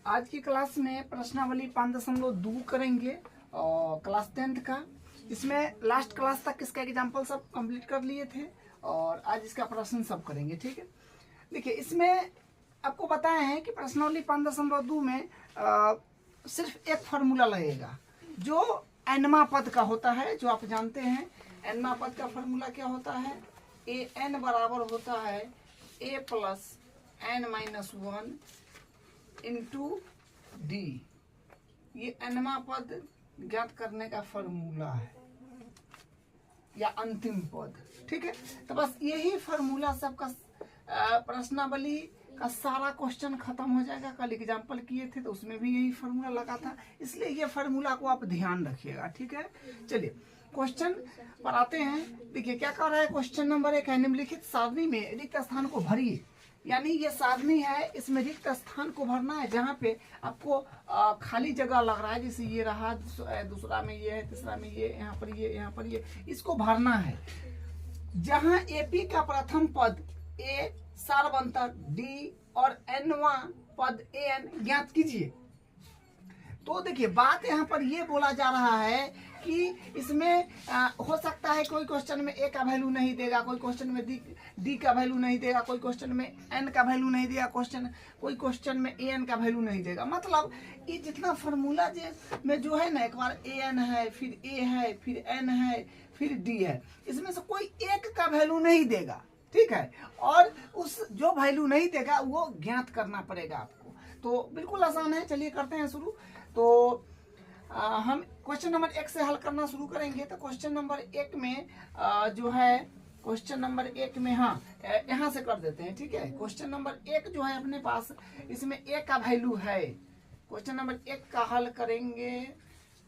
आज की क्लास में प्रश्नावली 5.2 करेंगे और क्लास 10th का। इसमें लास्ट क्लास तक इसका एग्जाम्पल सब कंप्लीट कर लिए थे और आज इसका प्रश्न सब करेंगे। ठीक है, देखिए इसमें आपको बताए हैं कि प्रश्नावली 5.2 में सिर्फ एक फार्मूला लगेगा जो एनमा पद का होता है, जो आप जानते हैं। एनमा पद का फार्मूला क्या होता है? ए एन बराबर होता है a plus n minus 1 into d. ये एनमा पद ज्ञात करने का फार्मूला है या अंतिम पद। ठीक है, तो बस यही फार्मूला सबका प्रश्नावली का सारा क्वेश्चन खत्म हो जाएगा। कल एग्जाम्पल किए थे तो उसमें भी यही फार्मूला लगा था, इसलिए ये फार्मूला को आप ध्यान रखिएगा। ठीक है, चलिए क्वेश्चन पर आते हैं। देखिए क्या कर रहा है क्वेश्चन नंबर 1 है, निम्नलिखित सारणी में रिक्त स्थान को भरिए। यानी ये सारणी है, इसमें रिक्त स्थान को भरना है जहाँ पे आपको खाली जगह लग रहा है। जैसे ये रहा, दूसरा में ये है, तीसरा में ये, यहाँ पर ये, यहाँ पर ये, इसको भरना है। जहाँ एपी का प्रथम पद ए सारवंतर डी और एनवा पद एन ज्ञात कीजिए। तो देखिए बात यहाँ पर ये बोला जा रहा है कि इसमें हो सकता है कोई क्वेश्चन में ए का वैल्यू नहीं देगा, कोई क्वेश्चन में डी का वैल्यू नहीं देगा, कोई क्वेश्चन में एन का वैल्यू नहीं देगा, कोई क्वेश्चन में ए एन का वैल्यू नहीं देगा। मतलब ये जितना फार्मूला में जो है ना, एक बार ए एन है, फिर ए है, फिर एन है, फिर डी है, इसमें से कोई एक का वैल्यू नहीं देगा। ठीक है, और उस जो वैल्यू नहीं देगा वो ज्ञात करना पड़ेगा आपको। तो बिल्कुल आसान है, चलिए करते हैं शुरू। तो हम क्वेश्चन नंबर 1 से हल करना शुरू करेंगे। तो क्वेश्चन नंबर 1 में जो है, क्वेश्चन नंबर 1 में हाँ यहाँ से कर देते हैं। ठीक है, क्वेश्चन नंबर 1 जो है अपने पास, इसमें ए का वैल्यू है। क्वेश्चन नंबर 1 का हल करेंगे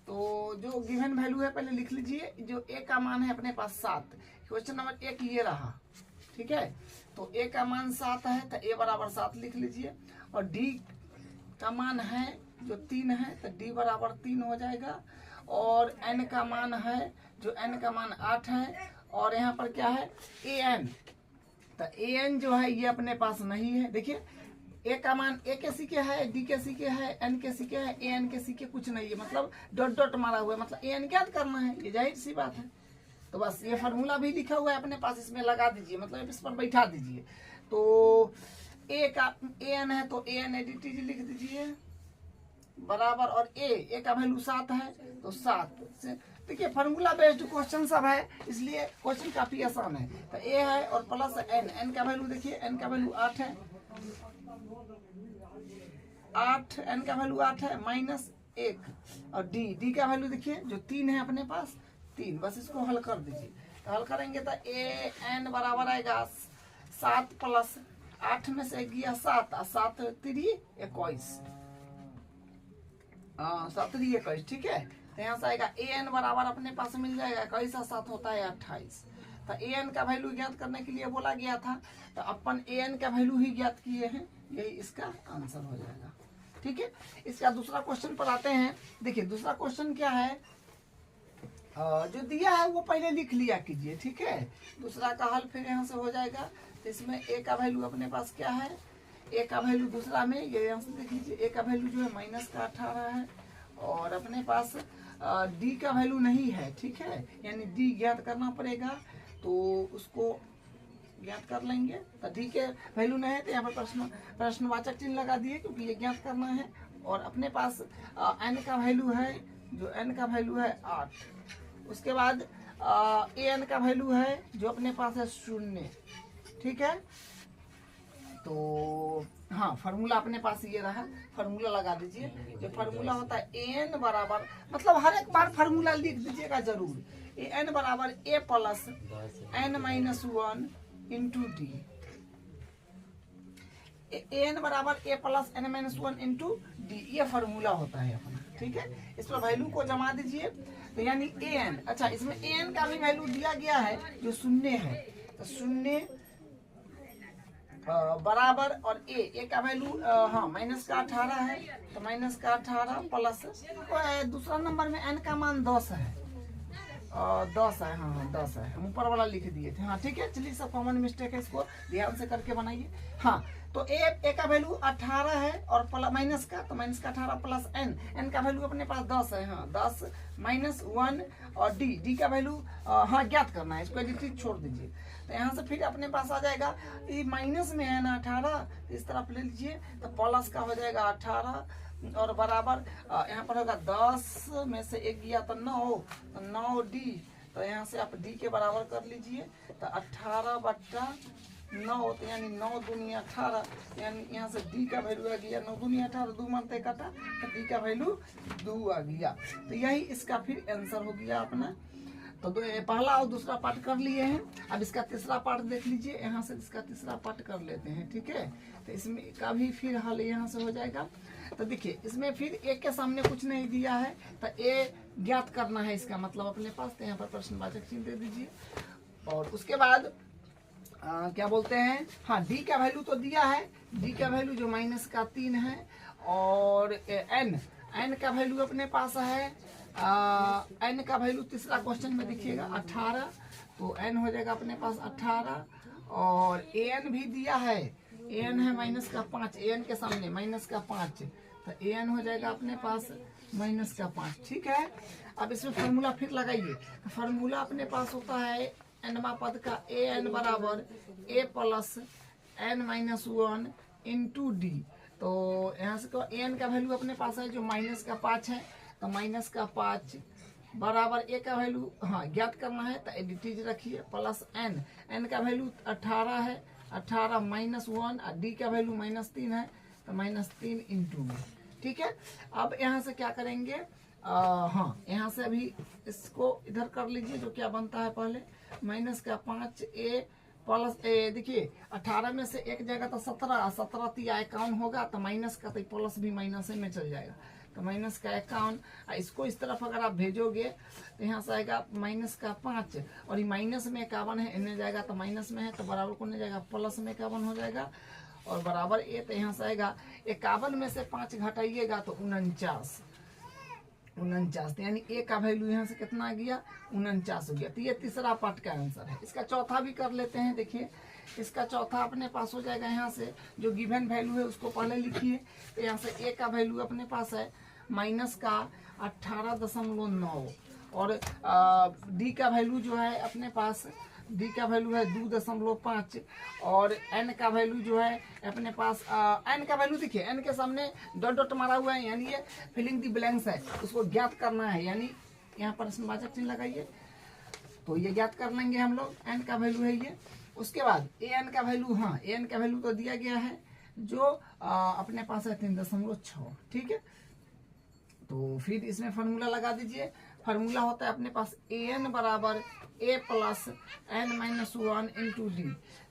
तो जो गिवन वैल्यू है पहले लिख लीजिए। जो ए का मान है अपने पास 7। क्वेश्चन नंबर 1 ये रहा। ठीक है, तो ए का मान 7 है तो ए बराबर 7 लिख लीजिए। और डी का मान है जो 3 है तो डी बराबर 3 हो जाएगा। और एन का मान है जो एन का मान 8 है। और यहाँ पर क्या है ए एन, तो ए एन जो है ये अपने पास नहीं है। देखिए ए का मान ए के सी के है, डी के सी के है, एन के सी के है, ए एन के सी के कुछ नहीं है, मतलब डॉट डॉट मारा हुआ है, मतलब ए एन ज्ञात करना है, ये जाहिर सी बात है। तो बस ये फार्मूला भी लिखा हुआ है अपने पास, इसमें लगा दीजिए, मतलब इस पर बैठा दीजिए। तो ए का ए एन है तो ए एन एडिटी लिख दीजिए बराबर, और ए का वैल्यू 7 है तो 7 से। देखिए फार्मूला बेस्ड क्वेश्चन सब है, इसलिए क्वेश्चन काफी आसान है। तो ए है और प्लस एन, एन का वैल्यू देखिए, एन का वैल्यू 8 है, 8 एन का वैल्यू 8 है, माइनस 1। और डी का वैल्यू देखिए जो 3 है अपने पास, 3। बस इसको हल कर दीजिए। तो हल करेंगे तो ए एन बराबर आएगा 7 प्लस 8 में से गया 7 और 7 3 21, 7 3 21। ठीक है, तो यहाँ से आएगा ए एन बराबर अपने पास मिल जाएगा 21 और 7 होता है 28। तो ए एन का वैल्यू ज्ञात करने के लिए बोला गया था, तो अपन ए एन का वैल्यू ही ज्ञात किए हैं, यही इसका आंसर हो जाएगा। ठीक है, इसका दूसरा क्वेश्चन पर आते हैं। देखिए दूसरा क्वेश्चन क्या है, जो दिया है वो पहले लिख लिया कीजिए। ठीक है, दूसरा का हल फिर यहाँ से हो जाएगा। तो इसमें ए का वैल्यू अपने पास क्या है, ए का वैल्यू दूसरा में ये यहाँ से देख लीजिए, ए का वैल्यू जो है माइनस का 18 है। और अपने पास डी का वैल्यू नहीं है। ठीक है, यानी डी ज्ञात करना पड़ेगा, तो उसको ज्ञात कर लेंगे। तो डी के वैल्यू नहीं है तो यहाँ पर प्रश्नवाचक चिन्ह लगा दिए, क्योंकि ये ज्ञात करना है। और अपने पास एन का वैल्यू है, जो एन का वैल्यू है 8। उसके बाद ए एन का वैल्यू है जो अपने पास है 0। ठीक है, तो हाँ फार्मूला अपने पास ये रहा, फार्मूला लगा दीजिए। जो फार्मूला होता है ए एन बराबर, मतलब हर एक बार फार्मूला लिख दीजिएगा जरूर। ए एन बराबर a plus n minus 1 into d. A n बराबर a plus n minus 1 into d, ये फार्मूला होता है अपना। ठीक है, इस पर वैल्यू को जमा दीजिए। तो यानी ए एन, अच्छा इसमें ए एन का भी वैल्यू दिया गया है जो 0 है, तो 0 बराबर, और ए का वैल्यू हाँ माइनस का 18 है, तो माइनस का 18 प्लस दूसरा नंबर में एन का मान 10 है, 10 है, हाँ 10 है, ऊपर वाला लिख दिए थे। हाँ ठीक है, चलिए सब कॉमन मिस्टेक है, इसको ध्यान से करके बनाइए। हाँ तो ए का वैल्यू 18 है और माइनस का, तो माइनस का 18 प्लस एन का वैल्यू अपने पास 10 है। हाँ 10 माइनस 1 और डी का वैल्यू हाँ ज्ञात करना है, इसको एडिटिव छोड़ दीजिए। तो यहाँ से फिर अपने पास आ जाएगा, ये माइनस में है ना 18, इस तरफ ले लीजिए तो प्लस का हो जाएगा 18 और बराबर यहाँ पर होगा 10 में से 1 गया तो 9, तो 9 डी, तो यहाँ से आप डी के बराबर कर लीजिए, तो 18/9, तो यानी 9 दूनी 18, यानी यहाँ से डी का वैल्यू आ गया 9 दूनी 18, 2 मानते काटा तो डी का वैल्यू 2 आ गया। तो यही इसका फिर आंसर हो गया अपना। तो पहला और दूसरा पार्ट कर लिए हैं, अब इसका तीसरा पार्ट देख लीजिए, यहाँ से इसका तीसरा पार्ट कर लेते हैं, ठीक है। तो इसमें का भी फिर हल यहाँ से हो जाएगा। तो देखिए इसमें फिर ए के सामने कुछ नहीं दिया है, तो ए ज्ञात करना है इसका मतलब अपने पास, तो यहाँ पर प्रश्नवाचक चिन्ह दे दीजिए। और उसके बाद क्या बोलते हैं, हाँ डी का वैल्यू तो दिया है, डी का वैल्यू जो माइनस का 3 है, और एन का वैल्यू अपने पास है, एन का वैल्यू तीसरा क्वेश्चन में देखिएगा 18, तो एन हो जाएगा अपने पास 18, और एन भी दिया है, एन है माइनस का 5, एन के सामने माइनस का 5, तो एन हो जाएगा अपने पास माइनस का 5, ठीक है। अब इसमें फार्मूला फिर लगाइए, फार्मूला अपने पास होता है एनवा पद का ए एन बराबर a plus n minus 1 into d. तो यहाँ से तो एन का वैल्यू अपने पास है जो माइनस का 5 है, तो माइनस का 5 बराबर ए का वैल्यू हाँ ज्ञात करना है, तो एडिटिव रखिए, प्लस एन का वैल्यू 18 है, 18 माइनस 1 और डी का वैल्यू माइनस 3 है, तो माइनस 3 इंटू में, ठीक है। अब यहाँ से क्या करेंगे, हाँ यहाँ से अभी इसको इधर कर लीजिए, जो क्या बनता है पहले माइनस का 5 ए प्लस ए, देखिए 18 में से एक जाएगा तो 17, 17 तिया 51 होगा, तो माइनस का तो प्लस भी माइनस में चल जाएगा, तो माइनस का 51, इसको इस तरफ अगर आप भेजोगे तो यहाँ से आएगा माइनस का 5, और ये माइनस में 51 है, इन्हें जाएगा तो माइनस में है, तो बराबर को नहीं जाएगा प्लस में 51 हो जाएगा, और बराबर ए, तो यहाँ से आएगा 51 में से 5 घटाइएगा तो 49, तो यानी ए का वैल्यू यहाँ से कितना आ गया 49 हो गया। तो ये तीसरा पार्ट का आंसर है। इसका चौथा भी कर लेते हैं, देखिए इसका चौथा अपने पास हो जाएगा, यहाँ से जो गिवन वैल्यू है उसको पहले लिखिए, तो यहाँ से ए का वैल्यू अपने पास है माइनस का 18.9, और डी का वैल्यू जो है अपने पास, डी का वैल्यू है 2.5, और एन का वैल्यू जो है अपने पास एन का वैल्यू देखिए, एन के सामने डॉट डॉट मारा हुआ है, यानी ये फिलिंग दी ब्लैंक्स है, उसको ज्ञात करना है, यानी यहाँ पर प्रश्नवाचक चिन्ह लगाइए, तो ये ज्ञात कर लेंगे हम लोग, एन का वैल्यू है ये। उसके बाद ए एन का वैल्यू, हाँ ए एन का वैल्यू तो दिया गया है जो अपने पास है 3.6, ठीक है। तो फिर इसमें फार्मूला लगा दीजिए, फार्मूला होता है अपने पास ए एन बराबर a plus n minus 1 into d.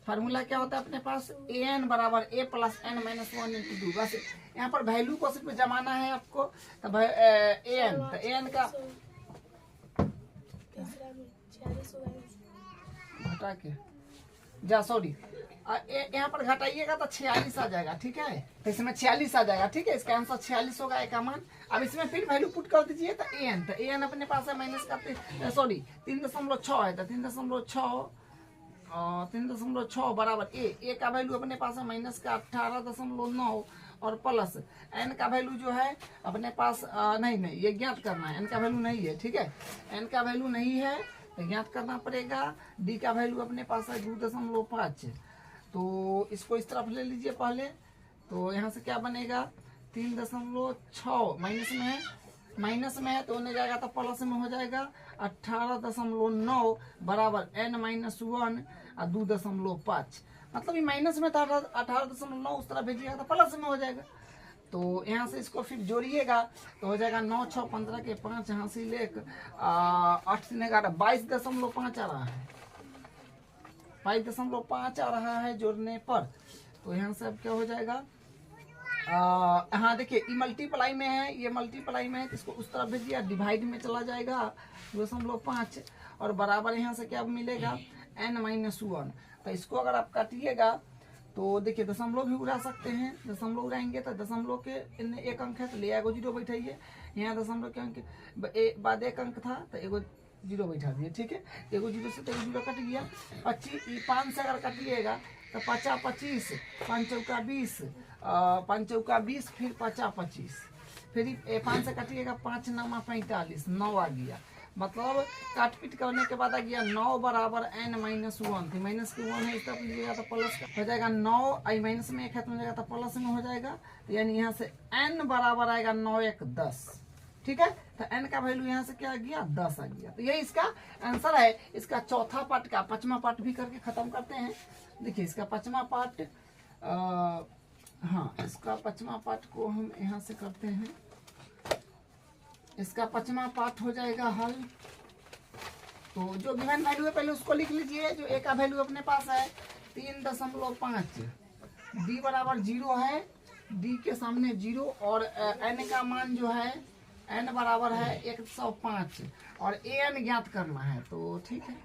Formula क्या होता है अपने पास, ए एन बराबर a plus n minus 1 into d. बस यहाँ पर वैल्यू को सिर्फ जमाना है आपको, तो ए एन, तो ए एन का घटा के जा, सॉरी यहाँ पर घटाइएगा तो 46 आ जाएगा, ठीक है, तो इसमें 46 आ जाएगा, ठीक है, इसका आंसर 46 होगा ए का मान। अब इसमें फिर वैल्यू पुट कर दीजिए, तो ए एन अपने पास है माइनस का 3.6 है, तो 3.6 बराबर ए का वैल्यू अपने पास है माइनस का 18.9, और प्लस एन का वैल्यू जो है अपने पास नहीं ये ज्ञात करना है, एन का वैल्यू नहीं है, ठीक है, एन का वैल्यू नहीं है तो ज्ञात करना पड़ेगा। डी का वैल्यू अपने पास है 2.5, तो इसको इस तरफ ले लीजिए पहले, तो यहाँ से क्या बनेगा 3.6 माइनस में है तो होने जाएगा तो प्लस में हो जाएगा 18.9 बराबर एन माइनस 1 और 2.5, मतलब ये माइनस में था 18.9, उस तरह भेजिएगा तो प्लस में हो जाएगा। तो यहाँ से इसको फिर जोड़िएगा तो हो जाएगा 9 6 15 के 5 यहाँ से ले 8 3 11 22.5 आ रहा है, 22.5 आ रहा है जोड़ने पर। तो यहाँ से अब क्या हो जाएगा, हाँ देखिए ये मल्टीप्लाई में है, ये मल्टीप्लाई में है, इसको उस तरफ भेजिए, डिवाइड में चला जाएगा 2.5, और बराबर यहाँ से क्या मिलेगा n माइनस 1। तो इसको अगर आप काटिएगा तो देखिए दशमलव भी उड़ा सकते हैं, दशमलव उड़ाएंगे तो दशमलव के एक अंक है तो ले आएगो 0 बैठाइए, यहाँ दशमलव के अंक बाद एक अंक था तो एगो जीरो बैठा दिए, ठीक है। एगो जीरो से तो एगो जीरो कट गया, 25 5 से अगर काटिएगा तो 50 25, 5 चौका 20, 5 चौका 20, फिर 50 25, फिर 5 से काटिएगा 5 9 45, 9 आ गया। मतलब काट पीट करने के बाद आ गया 9 बराबर n माइनस 1 थी, माइनस की 1 है इसका लीजिएगा तो प्लस हो जाएगा 9, आई माइनस में 1 है तो हो जाएगा तो प्लस में हो जाएगा, यानी यहाँ से n बराबर आएगा 9 1 10, ठीक है। तो n का वैल्यू यहाँ से क्या आ गया 10 आ गया। तो यही इसका आंसर है। इसका चौथा पार्ट का पांचवा पार्ट भी करके खत्म करते हैं। देखिए इसका पांचवा पार्ट, हाँ इसका पांचवा पार्ट को हम यहाँ से करते हैं। इसका पांचवा पार्ट हो जाएगा हल। तो जो गिवन वैल्यू है पहले उसको लिख लीजिए। जो ए का वैल्यू अपने पास है 3.5, डी बराबर 0 है, डी के सामने 0, और एन का मान जो है एन बराबर है 105 और ए एन ज्ञात करना है। तो ठीक है,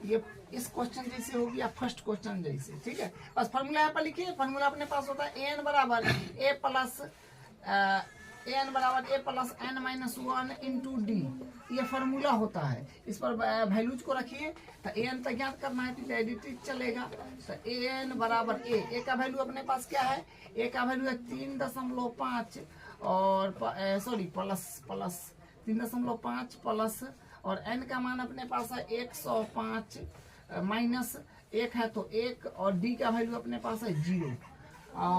ये इस क्वेश्चन जैसे हो गया फर्स्ट क्वेश्चन जैसे, ठीक है। बस फार्मूला यहाँ पर लिखिए। फार्मूला अपने पास होता है एन बराबर a plus n minus 1 into d, ये फार्मूला होता है। इस पर वैल्यूज को रखिए। तो ए एन तक ज्ञात करना है तो एडिटिव चलेगा। तो ए एन बराबर ए का वैल्यू अपने पास क्या है, ए का वैल्यू है 3.5 और सॉरी प्लस 3.5 प्लस, और एन का मान अपने पास है 105 माइनस 1 है तो 1, और डी का वैल्यू अपने पास है 0।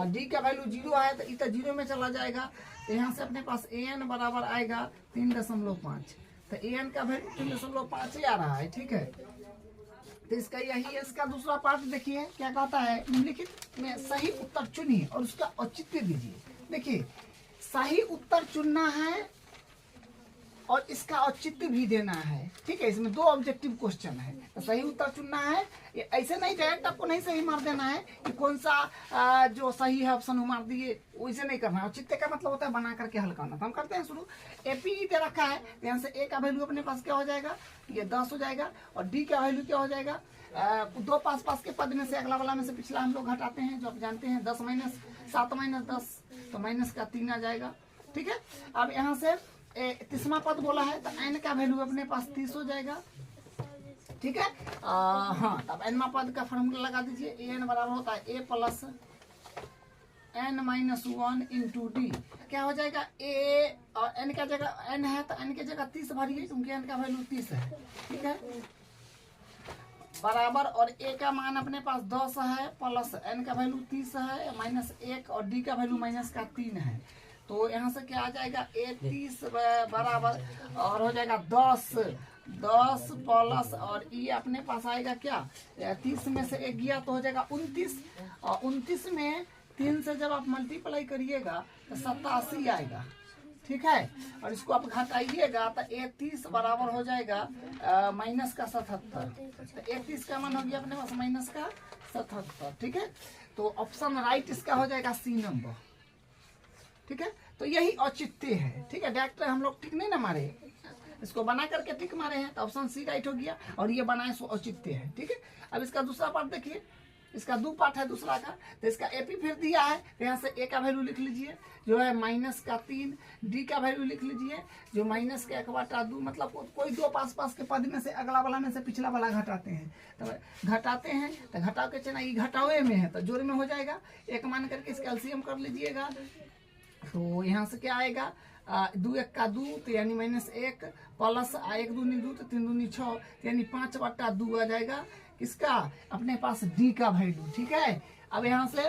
डी का वैल्यू 0 है तो इतना 0 में चला जाएगा। तो यहाँ से अपने पास ए एन बराबर आएगा 3.5। तो ए एन का वैल्यू 3.5 ही आ रहा है, ठीक है। तो इसका यही है। इसका दूसरा पार्ट देखिए क्या कहता है, निम्नलिखित में सही उत्तर चुनिए और उसका औचित्य दीजिए। देखिए सही उत्तर चुनना है और इसका औचित्य भी देना है, ठीक है। इसमें 2 ऑब्जेक्टिव क्वेश्चन है। तो सही उत्तर चुनना है, ये ऐसे नहीं डायरेक्ट आपको नहीं सही मार देना है कि कौन सा जो सही है ऑप्शन वो मार दिए, वैसे नहीं करना है। औचित्य का मतलब होता है बना करके हल करना। तो हम करते हैं शुरू। एपी दे रखा है, यहाँ से ए का वैल्यू अपने पास क्या हो जाएगा, ये 10 हो जाएगा, और डी का वैल्यू क्या हो जाएगा, 2 पास के पद में से अगला वाला में से पिछला हम लोग घटाते हैं, जो आप जानते हैं 10 माइनस 7 माइनस 10, तो माइनस का 3 आ जाएगा, ठीक है। अब यहाँ से तीसरा पद बोला है तो एन का वैल्यू अपने पास 30 हो जाएगा, ठीक है। हाँ, तब एनवा पद का फॉर्मूला लगा दीजिए। ए एन बराबर होता है a plus n minus 1 into d. क्या हो जाएगा, ए और एन का जगह एन है तो एन की जगह 30 भरिए, क्योंकि एन का वैल्यू 30 है, ठीक है, बराबर। और ए का मान अपने पास 10 है प्लस एन का वैल्यू 30 है माइनस 1, और डी का वैल्यू माइनस का 3 है। तो यहाँ से क्या आ जाएगा, ए 30 बराबर और हो जाएगा 10 प्लस, और ये अपने पास आएगा क्या, 30 में से 1 गया तो हो जाएगा 29, और 29 में 3 से जब आप मल्टीप्लाई करिएगा तो 87 आएगा, ठीक है। और इसको आप घटाइएगा तो 31 बराबर हो जाएगा माइनस का 77। तो 31 का मान हो गया अपने पास माइनस का 77, ठीक है। तो ऑप्शन राइट इसका हो जाएगा सी नंबर, ठीक है। तो यही औचित्य है, ठीक है। डायरेक्ट हम लोग ठीक नहीं ना मारे, इसको बना करके ठीक मारे हैं, तो ऑप्शन सी राइट हो गया, और ये बनाए सो औचित्य है, ठीक है। अब इसका दूसरा पार्ट देखिए। इसका 2 पार्ट है दूसरा का। तो इसका एपी फिर दिया है, तो यहाँ से ए का वैल्यू लिख लीजिए जो है माइनस का 3, डी का वैल्यू लिख लीजिए जो माइनस का 1/2, मतलब कोई 2 पास के पद में से अगला वाला में से पिछला वाला घटाते हैं। तो घटाते हैं तो घटाव के चना ये घटावे में है तो जोड़ में हो जाएगा, 1 मान करके इसका एलसीएम कर लीजिएगा। तो यहाँ से क्या आएगा, 2 1 का 2 तो यानी -1 प्लस 1 दूनी 2 तो 3 दूनी 6, यानी 5/2 आ जाएगा। किसका, अपने पास डी का वैल्यू, ठीक है। अब यहाँ से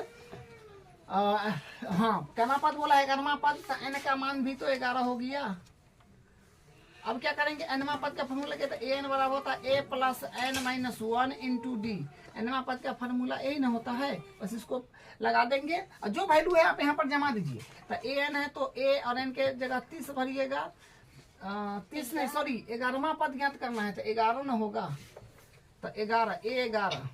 हाँ कहना पद बोला है, 11वां पद, तो एन का मान भी तो 11 हो गया। अब क्या करेंगे, एनवा पद का फॉर्मूला क्या था, ए एन बराबर होता है a plus n minus 1 into d. एनवा पद का फॉर्मूला यही ना होता है, बस इसको लगा देंगे और जो वैल्यू है आप यहाँ पर जमा दीजिए। तो ए एन है तो ए और एन के जगह 30 भरिएगा, 30 नहीं सॉरी 11वां पद ज्ञात करना है तो 11 ना होगा, तो 11 ए 11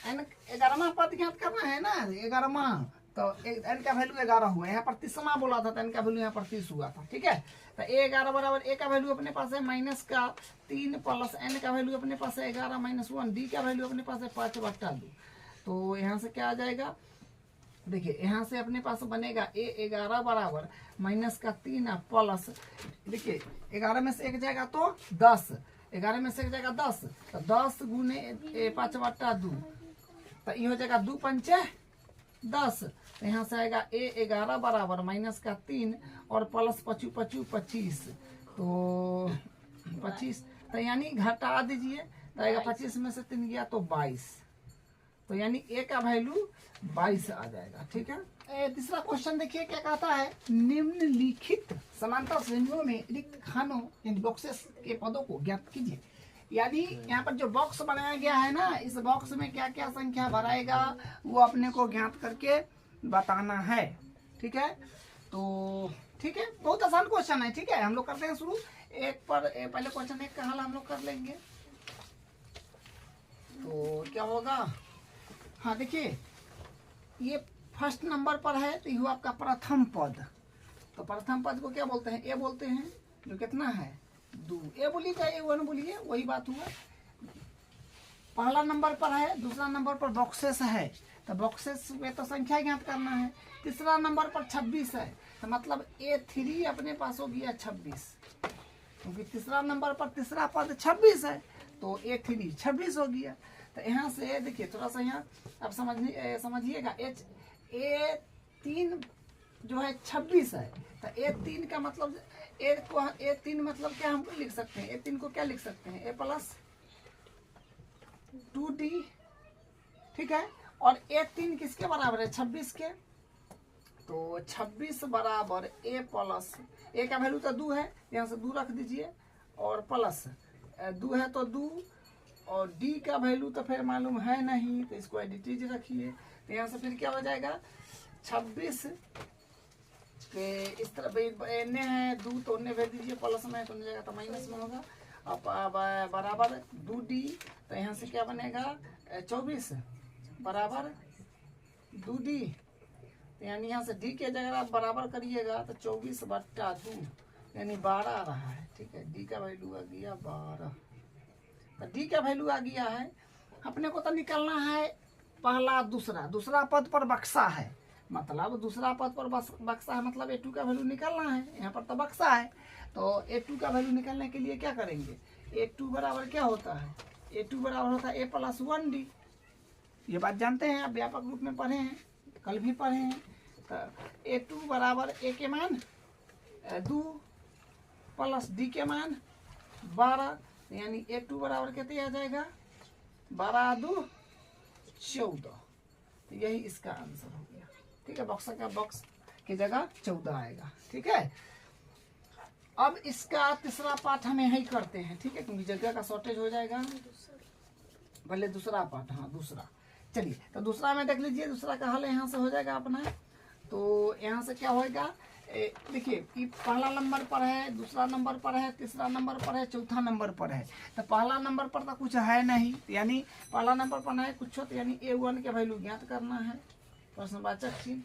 एन 11वां पद ज्ञात करना है ना, 11वां, तो एन का वैल्यू 11 हुआ। यहाँ पर 30वां बोला था तो एन का वैल्यू यहाँ पर 30 हुआ था, ठीक है। तो ए 11 बराबर ए का वैल्यू अपने पास है माइनस का 3 प्लस एन का वैल्यू अपने पास है 11 माइनस 1, डी का वैल्यू अपने पास है 5/2। तो यहाँ से क्या आ जाएगा, देखिए यहाँ से अपने पास बनेगा ए 11 बराबर माइनस का 3 प्लस, देखिए 11 में से 1 जाएगा तो 10, 11 में से एक जाएगा 10, तो 10 गुने 5 बट्टा 2, तो ये हो जाएगा 2 पंचे 10। तो यहाँ से आएगा A11 बराबर माइनस का 3 और प्लस 25 25 25, तो 25, तो यानी घटा दीजिए, तो आएगा 25 में से 3 गया तो 22, तो यानी A का वैल्यू 22 आ जाएगा। ठीक है। तीसरा क्वेश्चन देखिए क्या कहता है, निम्नलिखित समांतर श्रेणियों में रिक्त खानों यानी बॉक्सेस के पदों को ज्ञात कीजिए। यानी यहाँ पर जो बॉक्स बनाया गया है ना, इस बॉक्स में क्या क्या संख्या भराएगा वो अपने को ज्ञात करके बताना है। ठीक है, तो ठीक है, बहुत आसान क्वेश्चन है। ठीक है, हम लोग करते हैं शुरू। एक पर पहले क्वेश्चन 1 का हल हम लोग कर लेंगे। तो क्या होगा, हाँ देखिए, ये फर्स्ट नंबर पर है, तो ये हुआ आपका प्रथम पद। तो प्रथम पद को क्या बोलते हैं, ए बोलते हैं, जो कितना है 2। ए बोलिए चाहे A1 बोलिए, वही बात हुआ। पहला नंबर पर है, दूसरा नंबर पर बॉक्सेस है, तो बॉक्सेस में तो संख्या ज्ञात करना है। तीसरा नंबर पर 26 है, तो मतलब A3 अपने पास हो गया 26, क्योंकि तीसरा नंबर पर तीसरा पद 26 है, तो A3 26 हो गया। तो यहाँ से देखिए थोड़ा सा यहाँ अब समझिएगा, A3 जो है 26 है, तो A3 का मतलब A3 मतलब क्या हम लिख सकते हैं, A3 को क्या लिख सकते हैं, A प्लस 2D। ठीक है, और A3 किसके बराबर है, 26 के, तो 26 बराबर A प्लस, A का वैल्यू तो 2 है, यहाँ से 2 रख दीजिए, और प्लस 2 है तो 2, और D का वैल्यू तो फिर मालूम है नहीं, तो इसको एडिटिज रखिए। तो यहाँ से फिर क्या हो जाएगा, 26 के इस तरफ एने है 2, तो उन्हें भेज दीजिए, प्लस में तो जाएगा तो माइनस में होगा। अब बराबर 2D, तो यहाँ से क्या बनेगा 24 बराबर 2D, तो यानी यहाँ से D के जगह आप बराबर करिएगा तो 24 बट्टा 2 यानी 12 आ रहा है। ठीक है, D का वैल्यू आ गया 12, तो D का वैल्यू आ गया है। अपने को तो निकालना है पहला दूसरा पद पर बक्सा है, मतलब दूसरा पद पर बक्सा है, मतलब A2 का वैल्यू निकालना है। यहाँ पर तो बक्सा है, तो A2 का वैल्यू निकालने के लिए क्या करेंगे, A2 बराबर क्या होता है, A2 बराबर होता है A प्लस 1D। ये बात जानते हैं आप, व्यापक रूप में पढ़े हैं, कल भी पढ़े हैं। तो A2 बराबर A के मान 2 प्लस D के मान 12, यानी A2 बराबर कितने आ जाएगा, 12 2 14, तो यही इसका आंसर हो गया। ठीक है, बॉक्स की जगह 14 आएगा। ठीक है, अब इसका तीसरा पार्ट हम यही करते हैं। ठीक है, क्योंकि जगह का शॉर्टेज हो जाएगा। पहले दूसरा पार्ट, हाँ दूसरा, चलिए तो दूसरा में देख लीजिए, दूसरा का हल यहाँ से हो जाएगा अपना। तो यहाँ से क्या होएगा, देखिए पहला नंबर पर है, दूसरा नंबर पर है, तीसरा नंबर पर है, चौथा नंबर पर है। तो पहला नंबर पर तो कुछ है नहीं, यानी पहला नंबर पर है कुछ, तो यानी A1 के वैल्यू ज्ञात करना है, प्रश्नवाचक चिन्ह।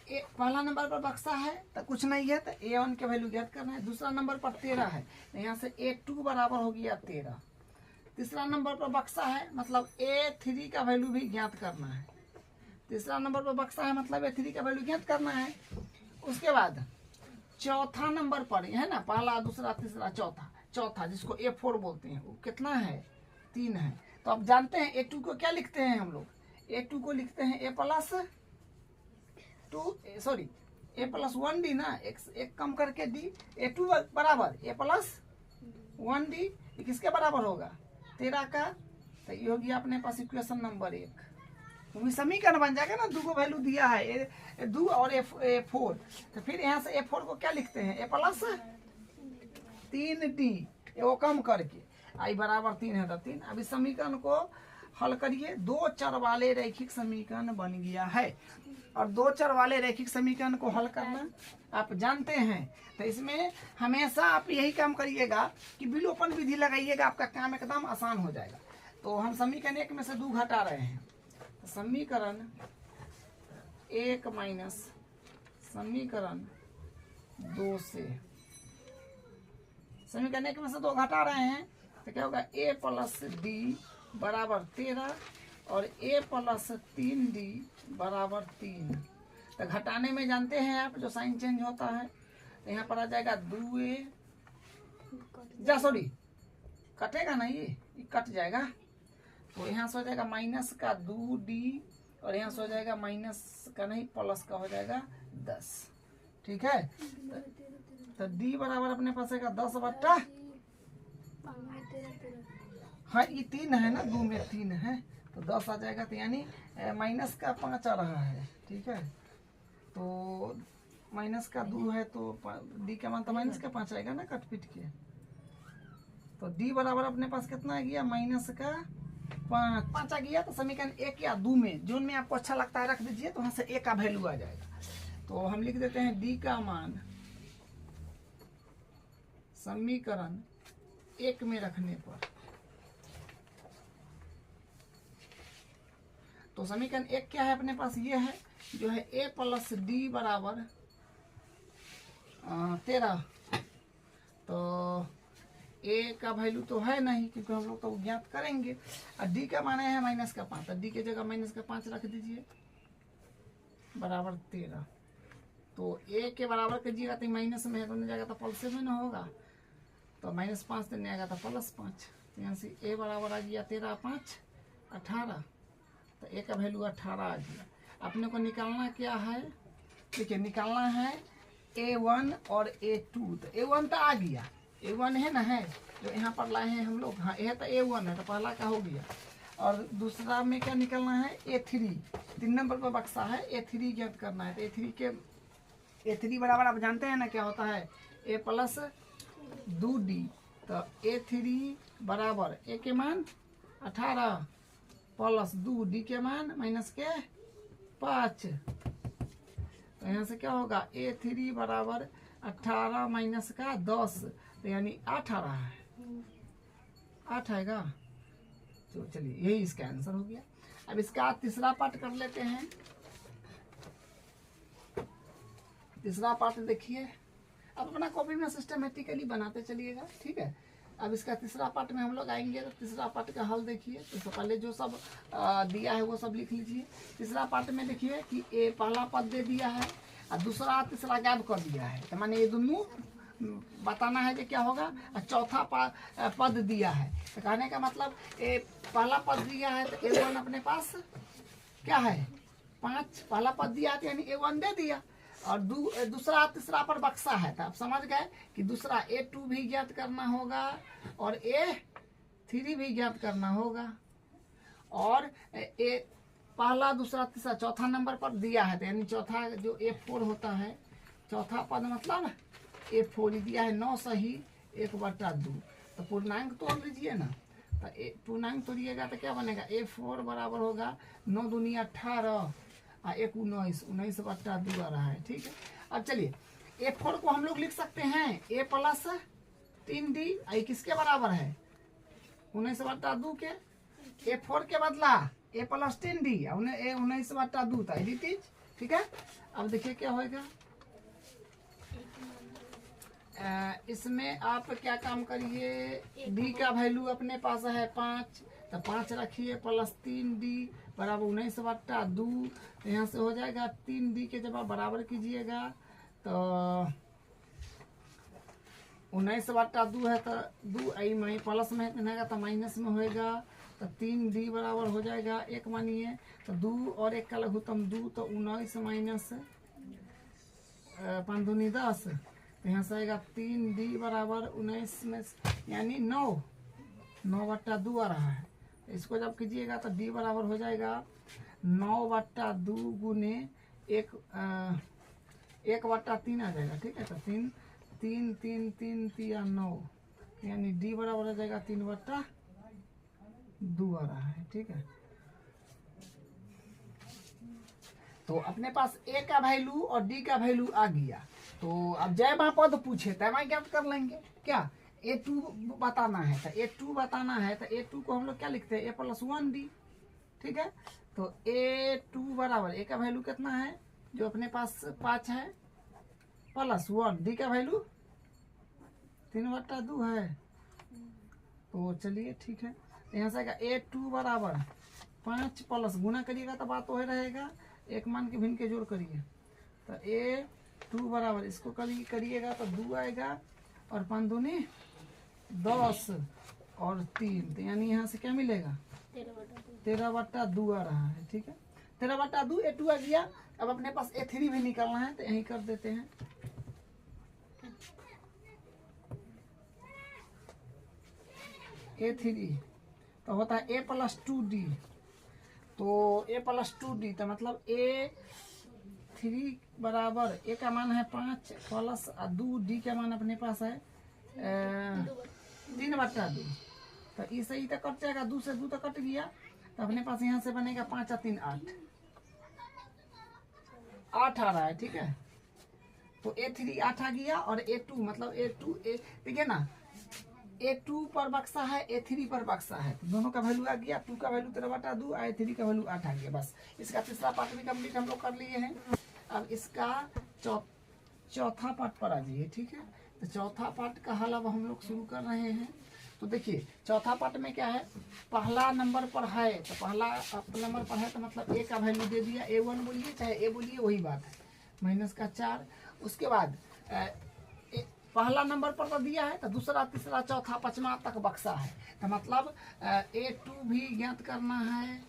पहला नंबर पर बक्सा है तो कुछ नहीं है, तो A1 के वैल्यू ज्ञात करना है। दूसरा नंबर पर 13 है, तो यहाँ से A2 बराबर हो गया 13। तीसरा नंबर पर बक्सा है, मतलब A3 का वैल्यू भी ज्ञात करना है। तीसरा नंबर पर बक्सा है, मतलब A3 का वैल्यू ज्ञात करना है। उसके बाद चौथा नंबर पर है ना, पहला दूसरा तीसरा चौथा जिसको A4 बोलते हैं, वो कितना है 3 है। तो अब जानते हैं A2 को क्या लिखते हैं हम लोग, A2 को लिखते हैं A प्लस 1D ना, एक कम करके D, A2 बराबर A प्लस 1D, किसके बराबर होगा 13 का। तो ये होगी अपने पास इक्वेशन नंबर 1, क्योंकि समीकरण बन जाएगा ना, 2 को वैल्यू दिया है, 2 और A4। तो फिर यहाँ से A4 को क्या लिखते हैं, A प्लस 3D, वो कम करके I बराबर 3 है तो 3। अब इस समीकरण को हल करिए, 2 चर वाले रैखिक समीकरण बन गया है। और 2 चर वाले रैखिक समीकरण को हल करना आप जानते हैं, तो इसमें हमेशा आप यही काम करिएगा कि विलोपन विधि लगाइएगा, आपका काम एकदम आसान हो जाएगा। तो हम समीकरण 1 में से 2 घटा रहे हैं, तो समीकरण 1 माइनस समीकरण 2 से समीकरण 1 में से 2 घटा रहे हैं, तो क्या होगा A प्लस D बराबर 13 और A प्लस 3D बराबर 3। तो घटाने में जानते हैं आप, जो साइन चेंज होता है, तो यहाँ पर आ जाएगा 2A जा सॉरी, कटेगा ना, ये कट जाएगा। तो यहाँ से हो जाएगा माइनस का 2d और यहाँ से हो जाएगा माइनस का नहीं प्लस का हो जाएगा 10। ठीक है, तो d बराबर अपने पास आएगा 10 बट्टा, हाँ ये 3 है ना, 2 में 3 है तो 10 आ जाएगा। तो यानी माइनस का 5 आ रहा है। ठीक है, तो माइनस का 2 है तो d का मान तो माइनस का 5 आएगा ना कट पीट के। तो d बराबर अपने पास कितना आ गया, माइनस का 5 आ गया। तो समीकरण 1 या 2 में जोन में आपको अच्छा लगता है रख दीजिए, तो वहां से a का वैल्यू आ जाएगा। तो हम लिख देते हैं d का मान समीकरण 1 में रखने पर, तो समीकरण 1 क्या है अपने पास, ये है जो है a प्लस डी बराबर 13। तो a का वैल्यू तो है नहीं क्योंकि हम लोग तो ज्ञात करेंगे, और d का मान है माइनस का 5, तो d की जगह माइनस का 5 रख दीजिए बराबर 13। तो a के बराबर कीजिएगा तो माइनस में है तो नहीं जाएगा तो प्लस में ना होगा, तो -5 तो नहीं आएगा तो +5। तो यहाँ से a बराबर आ गया 13 5 18, तो a का वैल्यू 18 आ गया। अपने को निकालना क्या है, देखिए निकालना है a1 और a2। तो a1 तो आ गया, a1 है ना, है जो यहाँ पर लाए हैं हम लोग, हाँ यह तो a1 है तो पहला का हो गया। और दूसरा में क्या निकालना है, a3, 3 नंबर पर बक्सा है, a3 ज्ञात करना है। तो a3 बराबर आप जानते हैं ना क्या होता है, a प्लस 2d। तो a3 बराबर a के मान 18 प्लस 2d के मान माइनस के 5। तो यहाँ से क्या होगा, a3 बराबर 18 माइनस का 10, तो यानी 8 आ रहा है, 8 आएगा। तो चलिए यही इसका आंसर हो गया। अब इसका तीसरा पार्ट कर लेते हैं। तीसरा पार्ट देखिए, अब अपना कॉपी में सिस्टमेटिकली बनाते चलिएगा। ठीक है, अब इसका तीसरा पार्ट में हम लोग आएंगे, तो तीसरा पार्ट का हल देखिए। तो पहले जो सब दिया है वो सब लिख लीजिए। तीसरा पार्ट में देखिए कि ए पहला पद दे दिया है और दूसरा तीसरा गायब कर दिया है, तो माने ये दोनों बताना है कि क्या होगा। और चौथा पद दिया है, तो कहने का मतलब ए पहला पद दिया है तो a1 अपने पास क्या है 5, पहला पद दिया है तो यानी a1 दे दिया, और दूसरा तीसरा पर बक्सा है। तो आप समझ गए कि दूसरा a2 भी ज्ञात करना होगा और a3 भी ज्ञात करना होगा, और पहला दूसरा तीसरा चौथा नंबर पर दिया है, तो यानी चौथा जो a4 होता है, चौथा पद मतलब a4 दिया है 9 सही 1/2। तो पूर्णांक तोड़ लीजिए ना, तो पूर्णांक तोड़िएगा तो क्या बनेगा, a4 बराबर होगा 9 दूनी 18 और 1 19, 19/2 आ रहा है। ठीक है, अब चलिए a4 को हम लोग लिख सकते हैं a प्लस 3d, आई किसके बराबर है 19/2 के, a4 के बदला a प्लस 3d 19/2 था एडिट। ठीक है, अब देखिए क्या होगा, इसमें आप क्या काम करिए, d का वैल्यू अपने पास है 5, तो 5 रखिए प्लस 3d बराबर 19/2। तो यहाँ से हो जाएगा 3d के जब आप बराबर कीजिएगा तो 19/2 है, तो 2 आई प्लस में रहेगा तो माइनस में होएगा, तो 3d बराबर हो जाएगा 1 मानिए, तो 2 और 1 का लघुत्तम 2, तो 19 माइनस 5 दूनी 10। तो यहाँ से आएगा 3d बराबर 19 में यानी 9/2 आ रहा है। तो इसको जब कीजिएगा तो d बराबर हो जाएगा 9/2 गुने 1/3 आ जाएगा। ठीक है, तो 3 3 3 3 3 9, यानी d बराबर हो जाएगा 3/2 आ रहा है। ठीक है, तो अपने पास a का वैल्यू और d का वैल्यू आ गया। तो अब जय माँ पद पूछे तय माँ ज्ञात कर लेंगे। क्या a2 बताना है, तो a2 बताना है, तो a2 को हम लोग क्या लिखते हैं a प्लस 1d। ठीक है, तो a2 बराबर a का वैल्यू कितना है जो अपने पास 5 है प्लस 1, d का वैल्यू 3/2 है। तो चलिए ठीक है, यहाँ से आएगा a2 बराबर 5 प्लस गुना करिएगा तो बात वही रहेगा, एक मान के भिन्न के जोड़ करिए, तो a2 बराबर इसको करिएगा तो 2 आएगा और 5 दूनी 10 और 3, तो यानी यहाँ से क्या मिलेगा 13/2 आ रहा है। ठीक है, 13/2 A2 आ गया। अब अपने पास A3 भी निकालना है, तो यही कर देते हैं। A3 तो होता है A+2D, तो A+2D तो मतलब A3 बराबर A का मान है 5 प्लस 2D का मान अपने पास है 3/2। तो इसे ही तो कट जाएगा, 2 से 2 तो कट गया, तो अपने पास यहाँ से बनेगा 5 और 3 8 आ रहा है। ठीक है, तो A3 8 आ गया और A2 मतलब A2 देखिए ना, A2 पर बक्सा है, A3 पर बक्सा है, तो दोनों का वैल्यू आ गया। 2 का वैल्यू 13/2, A3 का वैल्यू 8 आ गया। बस इसका तीसरा पार्ट भी कंप्लीट हम लोग कर लिए हैं। अब इसका चौथा पार्ट पर आ जाइए। ठीक है, तो चौथा पार्ट का हल अब हम लोग शुरू कर रहे हैं। तो देखिए चौथा पार्ट में क्या है, पहला नंबर पर है, तो पहला नंबर पर है तो मतलब A का वैल्यू दे दिया, A1 बोलिए चाहे A बोलिए वही बात है, -4। उसके बाद पहला नंबर पर तो दिया है, तो दूसरा तीसरा चौथा पांचवा तक बक्सा है, तो मतलब A2 भी ज्ञात करना है,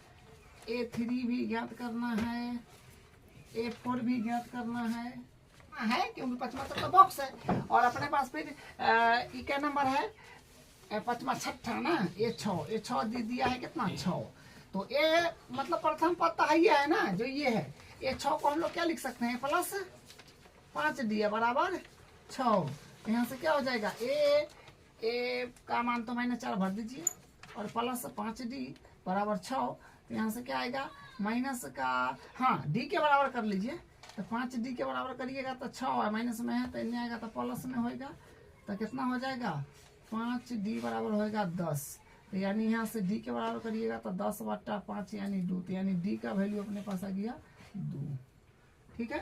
A3 भी ज्ञात करना है, A4 भी ज्ञात करना है क्योंकि पांचवा तक तो बॉक्स है। और अपने पास फिर क्या नंबर है, पांचवा छठा ना, A6 दे दिया है कितना 6, तो A मतलब प्रथम पद तो है ना, जो ये है A6 को हम लोग क्या लिख सकते हैं, +5D बराबर 6। यहाँ से क्या हो जाएगा, A का मान तो -4 भर दीजिए और +5D बराबर 6, तो यहाँ से क्या आएगा माइनस का, हाँ D के बराबर कर लीजिए, तो 5D के बराबर करिएगा तो 6 है, माइनस में है तो इन्हें आएगा तो प्लस में होएगा, तो कितना हो जाएगा 5D बराबर होएगा 10, तो यानी यहाँ से D के बराबर करिएगा तो 10/5 यानी 2, तो यानी D का वैल्यू अपने पास आ गया 2। ठीक है,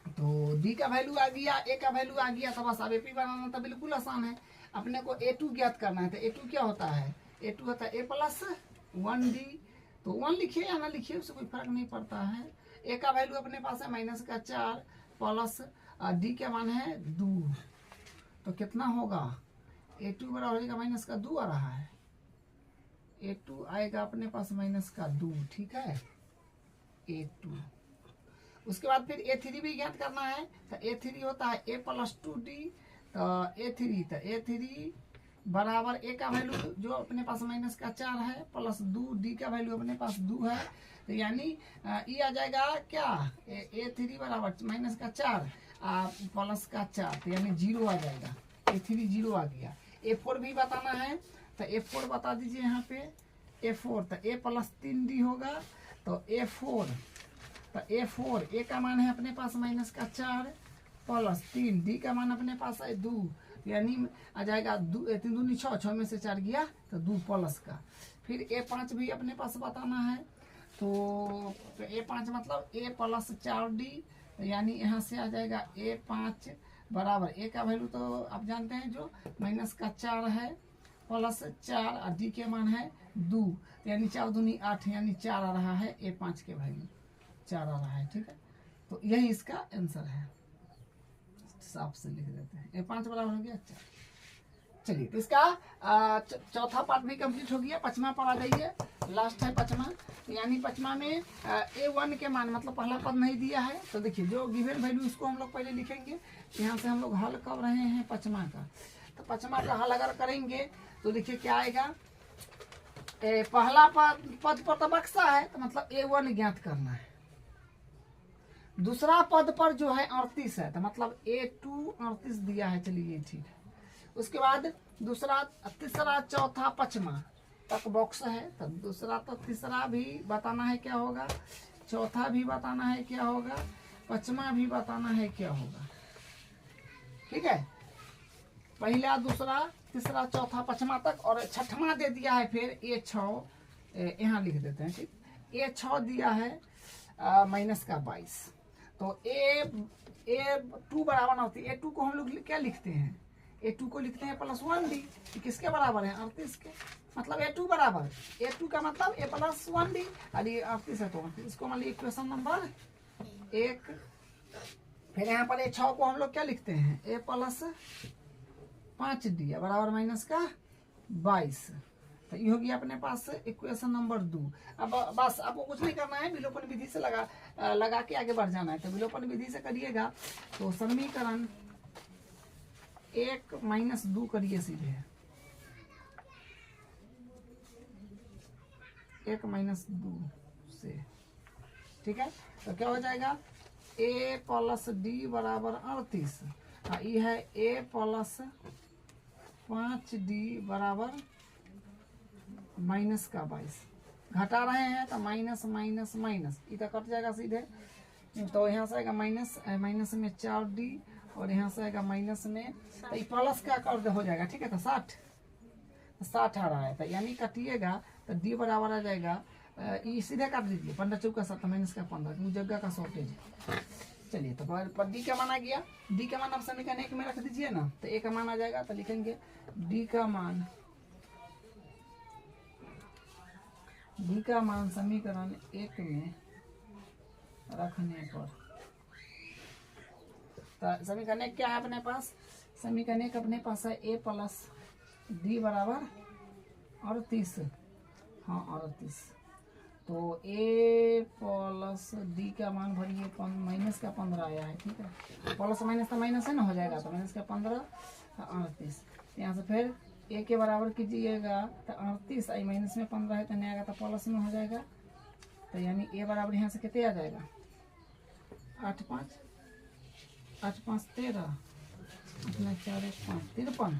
तो D का वैल्यू आ गया, A का वैल्यू आ गया, तो बस अब AP बनाना तो बिल्कुल आसान है। अपने को A2 ज्ञात करना है, तो A2 क्या होता है, A2 होता है A+1D, तो 1 लिखिए या ना लिखिए उससे कोई फर्क नहीं पड़ता है। A का वैल्यू अपने पास है -4 प्लस D का मान है 2, तो कितना होगा A2 बराबर होगा -2 आ रहा है, A2 आएगा अपने पास -2। ठीक है, A2। उसके बाद फिर A3 भी ज्ञात करना है, तो A3 होता है A+2D, तो A3 बराबर A का वैल्यू जो अपने पास -4 है प्लस 2D का वैल्यू अपने पास 2 है, तो यानी ये आ जाएगा क्या, A3 बराबर -4 प्लस 4, तो यानी 0 आ जाएगा, A3 0 आ गया। A4 भी बताना है, तो A4 बता दीजिए यहाँ पे, A4 तो A+3D होगा, तो A4 A का मान है अपने पास -4 प्लस 3, D का मान अपने पास है 2, यानी आ जाएगा 2 3 दूनी 6 में से 4 गया तो 2 प्लस का। फिर A5 भी अपने पास बताना है, तो A5 मतलब A+4D, यानी यहाँ से आ जाएगा A5 बराबर A का वैल्यू तो आप जानते हैं जो -4 है प्लस 4 और D के मान है 2, यानी 4 दूनी 8, यानी 4 आ रहा है A5 के वैल्यू 4 आ रहा है। ठीक है, तो यही इसका आंसर है, साफ से लिख देते हैं, A5 बराबर हो गया 4। चलिए, तो इसका चौथा पार्ट भी कंप्लीट हो गया। पांचवा पर आ जाइए, लास्ट है पांचवा, यानी पांचवा में A1 के मान मतलब पहला पद नहीं दिया है, तो देखिए जो गिवन वैल्यू इसको हम लोग पहले लिखेंगे, यहाँ से हम लोग हल कर रहे हैं पांचवा का। तो पांचवा का हल अगर करेंगे तो देखिए क्या आएगा, पहला पद पर तो बक्सा है, तो मतलब A1 ज्ञात करना है। दूसरा पद पर जो है 38 है, तो मतलब A2 38 दिया है, चलिए ठीक है। उसके बाद दूसरा तीसरा चौथा पांचवा तक बॉक्स है, तो दूसरा तो तीसरा भी बताना है क्या होगा, चौथा भी बताना है क्या होगा, पांचवा भी बताना है क्या होगा। ठीक है, पहला दूसरा तीसरा चौथा पांचवा तक, और छठवां दे दिया है फिर A6, यहाँ लिख देते हैं। ठीक, A6 दिया है -22, तो A2 बराबर होती है, A2 को हम लोग क्या लिखते हैं, A2 को लिखते हैं +1D, किसके बराबर है 38 के, मतलब A2 बराबर, A2 का मतलब A+1D, अरे 38 है तो 38 को मान लीजिए इक्वेशन नंबर 1। फिर यहाँ पर A6 को हम लोग क्या लिखते हैं, A+1D, 5d बराबर माइनस का 22। तो ये हो गया अपने पास इक्वेशन नंबर 2। अब बस आपको कुछ नहीं करना है, विलोपन विधि से लगा के आगे बढ़ जाना है। तो विलोपन विधि से करिएगा तो समीकरण 1 माइनस 2 करिए सीधे, 1 माइनस 2 से, ठीक है। तो क्या हो जाएगा, a प्लस डी बराबर 38। हाँ ये है a प्लस 5d बराबर माइनस का 22। घटा रहे हैं तो माइनस माइनस माइनस इधर कट जाएगा सीधे। तो यहाँ से आएगा माइनस, माइनस में 4d और यहाँ से आएगा माइनस में, तो ये प्लस का कर हो जाएगा, ठीक है। तो 60 आ रहा है, तो यानी काटिएगा तो d बराबर आ जाएगा, ये सीधे काट दीजिए, 15 चौका 7 माइनस का 15, जगह का शॉर्टेज है। चलिए तो पर डी का मान आ गया, डी का मान आप समीकरण 1 में रख दीजिए ना, तो ए का मान आ जाएगा। तो लिखेंगे डी का मान समीकरण 1 में रखने पर, तो समीकरण 1 क्या है अपने पास, समीकरण 1 अपने पास है a प्लस डी बराबर 38। हाँ 38। तो a प्लस डी का मान भरिए माइनस का 15 आया है, ठीक है। प्लस माइनस तो माइनस है ना, हो जाएगा तो माइनस का 15 38। यहाँ से फिर a के बराबर कीजिएगा तो 38 आई माइनस में 15 है तो नहीं आएगा तो प्लस में हो जाएगा। तो यानी a बराबर यहाँ से कितने आ जाएगा, 8 5 13 अपना 4 1 5 53।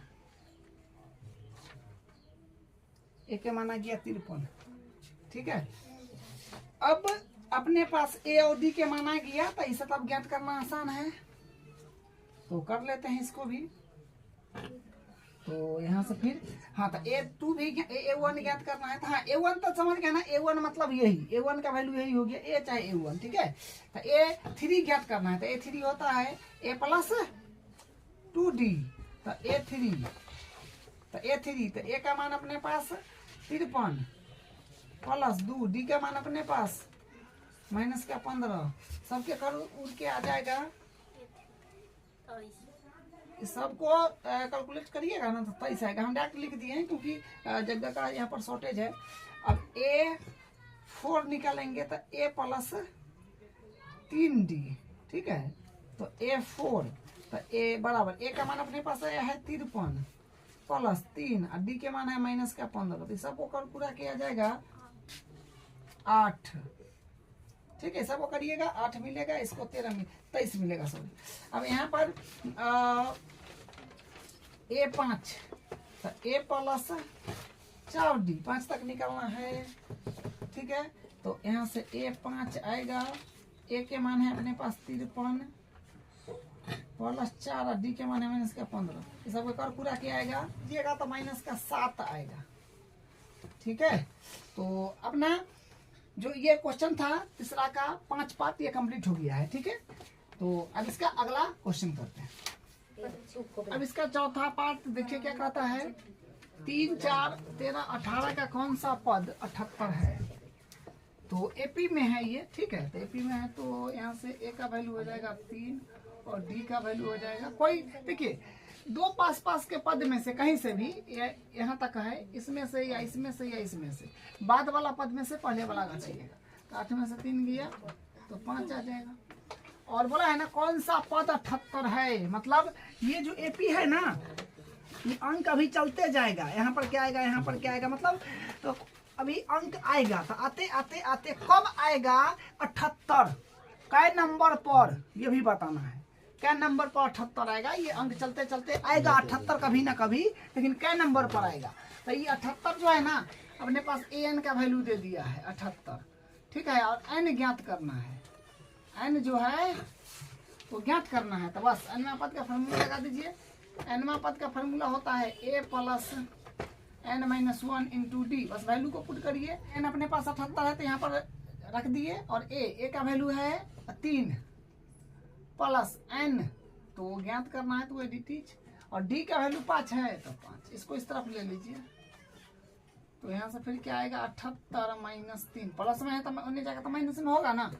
a के मान आ गया 53, ठीक है। अब अपने पास a और d के मान आ गया, तो इसे तब ज्ञात करना आसान है, तो कर लेते हैं इसको भी। तो यहाँ से फिर हाँ, तो a2 भी a1 ज्ञात करना है। तो हाँ a1 तो समझ गया ना, a1 मतलब यही, a1 का वैल्यू यही हो गया, a चाहे a1, ठीक है। तो a3 ज्ञात करना है, तो a3 होता है a प्लस 2d। तो a3 तो a का मान अपने पास 53 प्लस 2 डी का मान अपने पास माइनस का 15, सबके कर उड़ के आ जाएगा। सबको कैलकुलेट करिएगा ना तो 23 आएगा। हम डायरेक्ट लिख दिए हैं क्योंकि जगह का यहाँ पर शॉर्टेज है। अब a4 निकालेंगे तो a प्लस 3d, ठीक है। तो a4 तो a बराबर, a का मान अपने पास आया है 53 प्लस 3 और d के मान है माइनस का 15। तो सबको कर पूरा किया जाएगा 8, ठीक है। सबको करिएगा 8 मिलेगा, इसको 23 मिलेगा सॉरी। अब यहाँ पर a5 तो a प्लस 4d 5 तक निकालना है, ठीक है। तो यहाँ से a5 आएगा, a के मान है अपने पास 53 प्लस 4 और d के मान है माइनस का 15। ये सबको कर पूरा किया आएगा दिएगा तो माइनस का 7 आएगा, ठीक है। तो अपना जो ये क्वेश्चन था तीसरा का 5 पार्ट ये कंप्लीट हो गया है, ठीक है। तो अब इसका अगला क्वेश्चन करते हैं। अब इसका चौथा पार्ट देखिए क्या कहता है, 3 4 13 18 का कौन सा पद 78 है। तो एपी में है ये, ठीक है। तो एपी में है तो यहाँ से ए का वैल्यू हो जाएगा 3 और डी का वैल्यू हो जाएगा कोई, देखिए दो पास के पद में से कहीं से भी यहाँ तक है, इसमें से या इसमें से या इसमें से, बाद वाला पद में से पहले वाला घटाइएगा। तो 8 में से 3 गया तो 5 आ जाएगा। और बोला है ना कौन सा पद 78 है, मतलब ये जो एपी है ना ये अंक अभी चलते जाएगा। यहाँ पर क्या आएगा, यहाँ पर क्या आएगा, मतलब तो अभी अंक आएगा। तो आते आते आते कब आएगा 78, कै नंबर पर ये भी बताना है। क्या नंबर पर 78 आएगा, ये अंक चलते चलते आएगा 78 कभी ना कभी, लेकिन क्या नंबर पर आएगा। तो ये 78 जो है ना अपने पास an का वैल्यू दे दिया है 78, ठीक है। और n ज्ञात करना है, n जो है वो ज्ञात करना है। तो बस nवां पद का फॉर्मूला लगा दीजिए। nवां पद का फॉर्मूला होता है a plus n-1 into d. बस वैल्यू को पुट करिए, n अपने पास 78 है तो यहाँ पर रख दिए, और a का वैल्यू है 3 प्लस n तो ज्ञात करना है तो एडिटीज, और d का वैल्यू 5 है तो 5, इसको इस तरफ ले लीजिए। तो यहाँ से फिर क्या आएगा 78 माइनस 3, प्लस में है तो उन्हें जाएगा तो माइनस में होगा ना।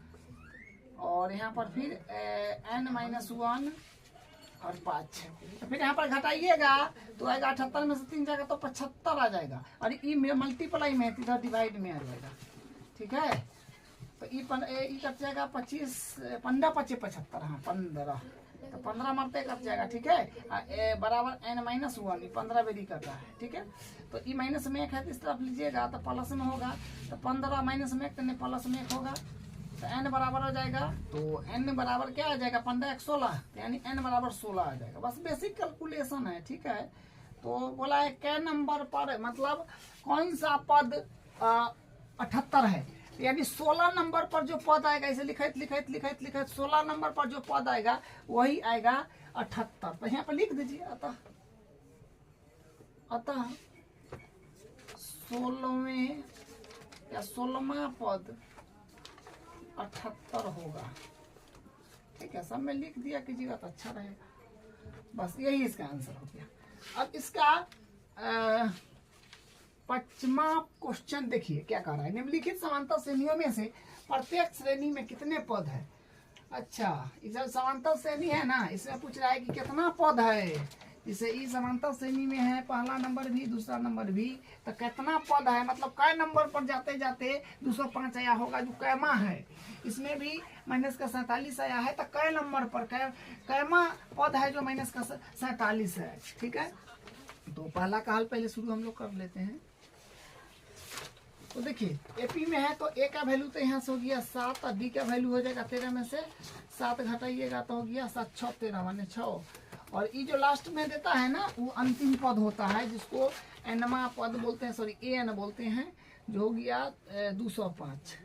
और यहाँ पर फिर n-1 और 5। तो फिर यहाँ पर घटाइएगा तो आएगा 78 में से 3 जाएगा तो 75 आ जाएगा, और ई मल्टीप्लाई में इधर डिवाइड में आ जाएगा। ठीक है, तो ई कट जाएगा 25, 15 25 75, हाँ 15, तो 15 मरते कट जाएगा। ठीक है, बराबर n-1, 15 बेरी कट रहा है। ठीक है, तो ई माइनस में 1 है तो इस तरफ लीजिएगा तो प्लस में होगा, तो 15 माइनस में 1 तो प्लस में 1 होगा, तो n बराबर हो जाएगा। तो n बराबर क्या आ जाएगा, 15 1 16, तो यानी n बराबर 16 आ जाएगा। बस बेसिक कैलकुलेशन है। ठीक है, तो बोला है कै नंबर पर, मतलब कौन सा पद 78 है, यानी 16 नंबर पर जो पद आएगा, इसे लिखित 16 नंबर पर जो पद आएगा वही आएगा 78। तो यहाँ पर लिख दीजिए, अतः 16वें या 16वां पद 78 होगा। ठीक है, सब में लिख दिया कीजिएगा तो अच्छा रहेगा। बस यही इसका आंसर हो गया। अब इसका 5वां क्वेश्चन देखिए क्या कह रहा है। निम्नलिखित समांतर श्रेणियों में से प्रत्येक श्रेणी में कितने पद है। अच्छा, इधर समांतर श्रेणी है ना, इसमें पूछ रहा है कि कितना पद है। इसे ई समांतर श्रेणी में है, पहला नंबर भी दूसरा नंबर भी, तो कितना पद है, मतलब कै नंबर पर जाते जाते 205 आया होगा जो कैमा है। इसमें भी माइनस का 47 आया है, तो कै नंबर पर कैमा पद है जो माइनस का 47 है। ठीक है, तो पहला का हल पहले शुरू हम लोग कर लेते हैं। तो देखिए एपी में है तो ए का वैल्यू तो यहाँ से हो गया 7, और डी का वैल्यू हो जाएगा 13 में से 7 घटाइएगा तो हो गया 7 6 13 माने 6, और ये जो लास्ट में देता है ना वो अंतिम पद होता है, जिसको एनमा पद बोलते हैं, सॉरी ए एन बोलते हैं, जो हो गया 205।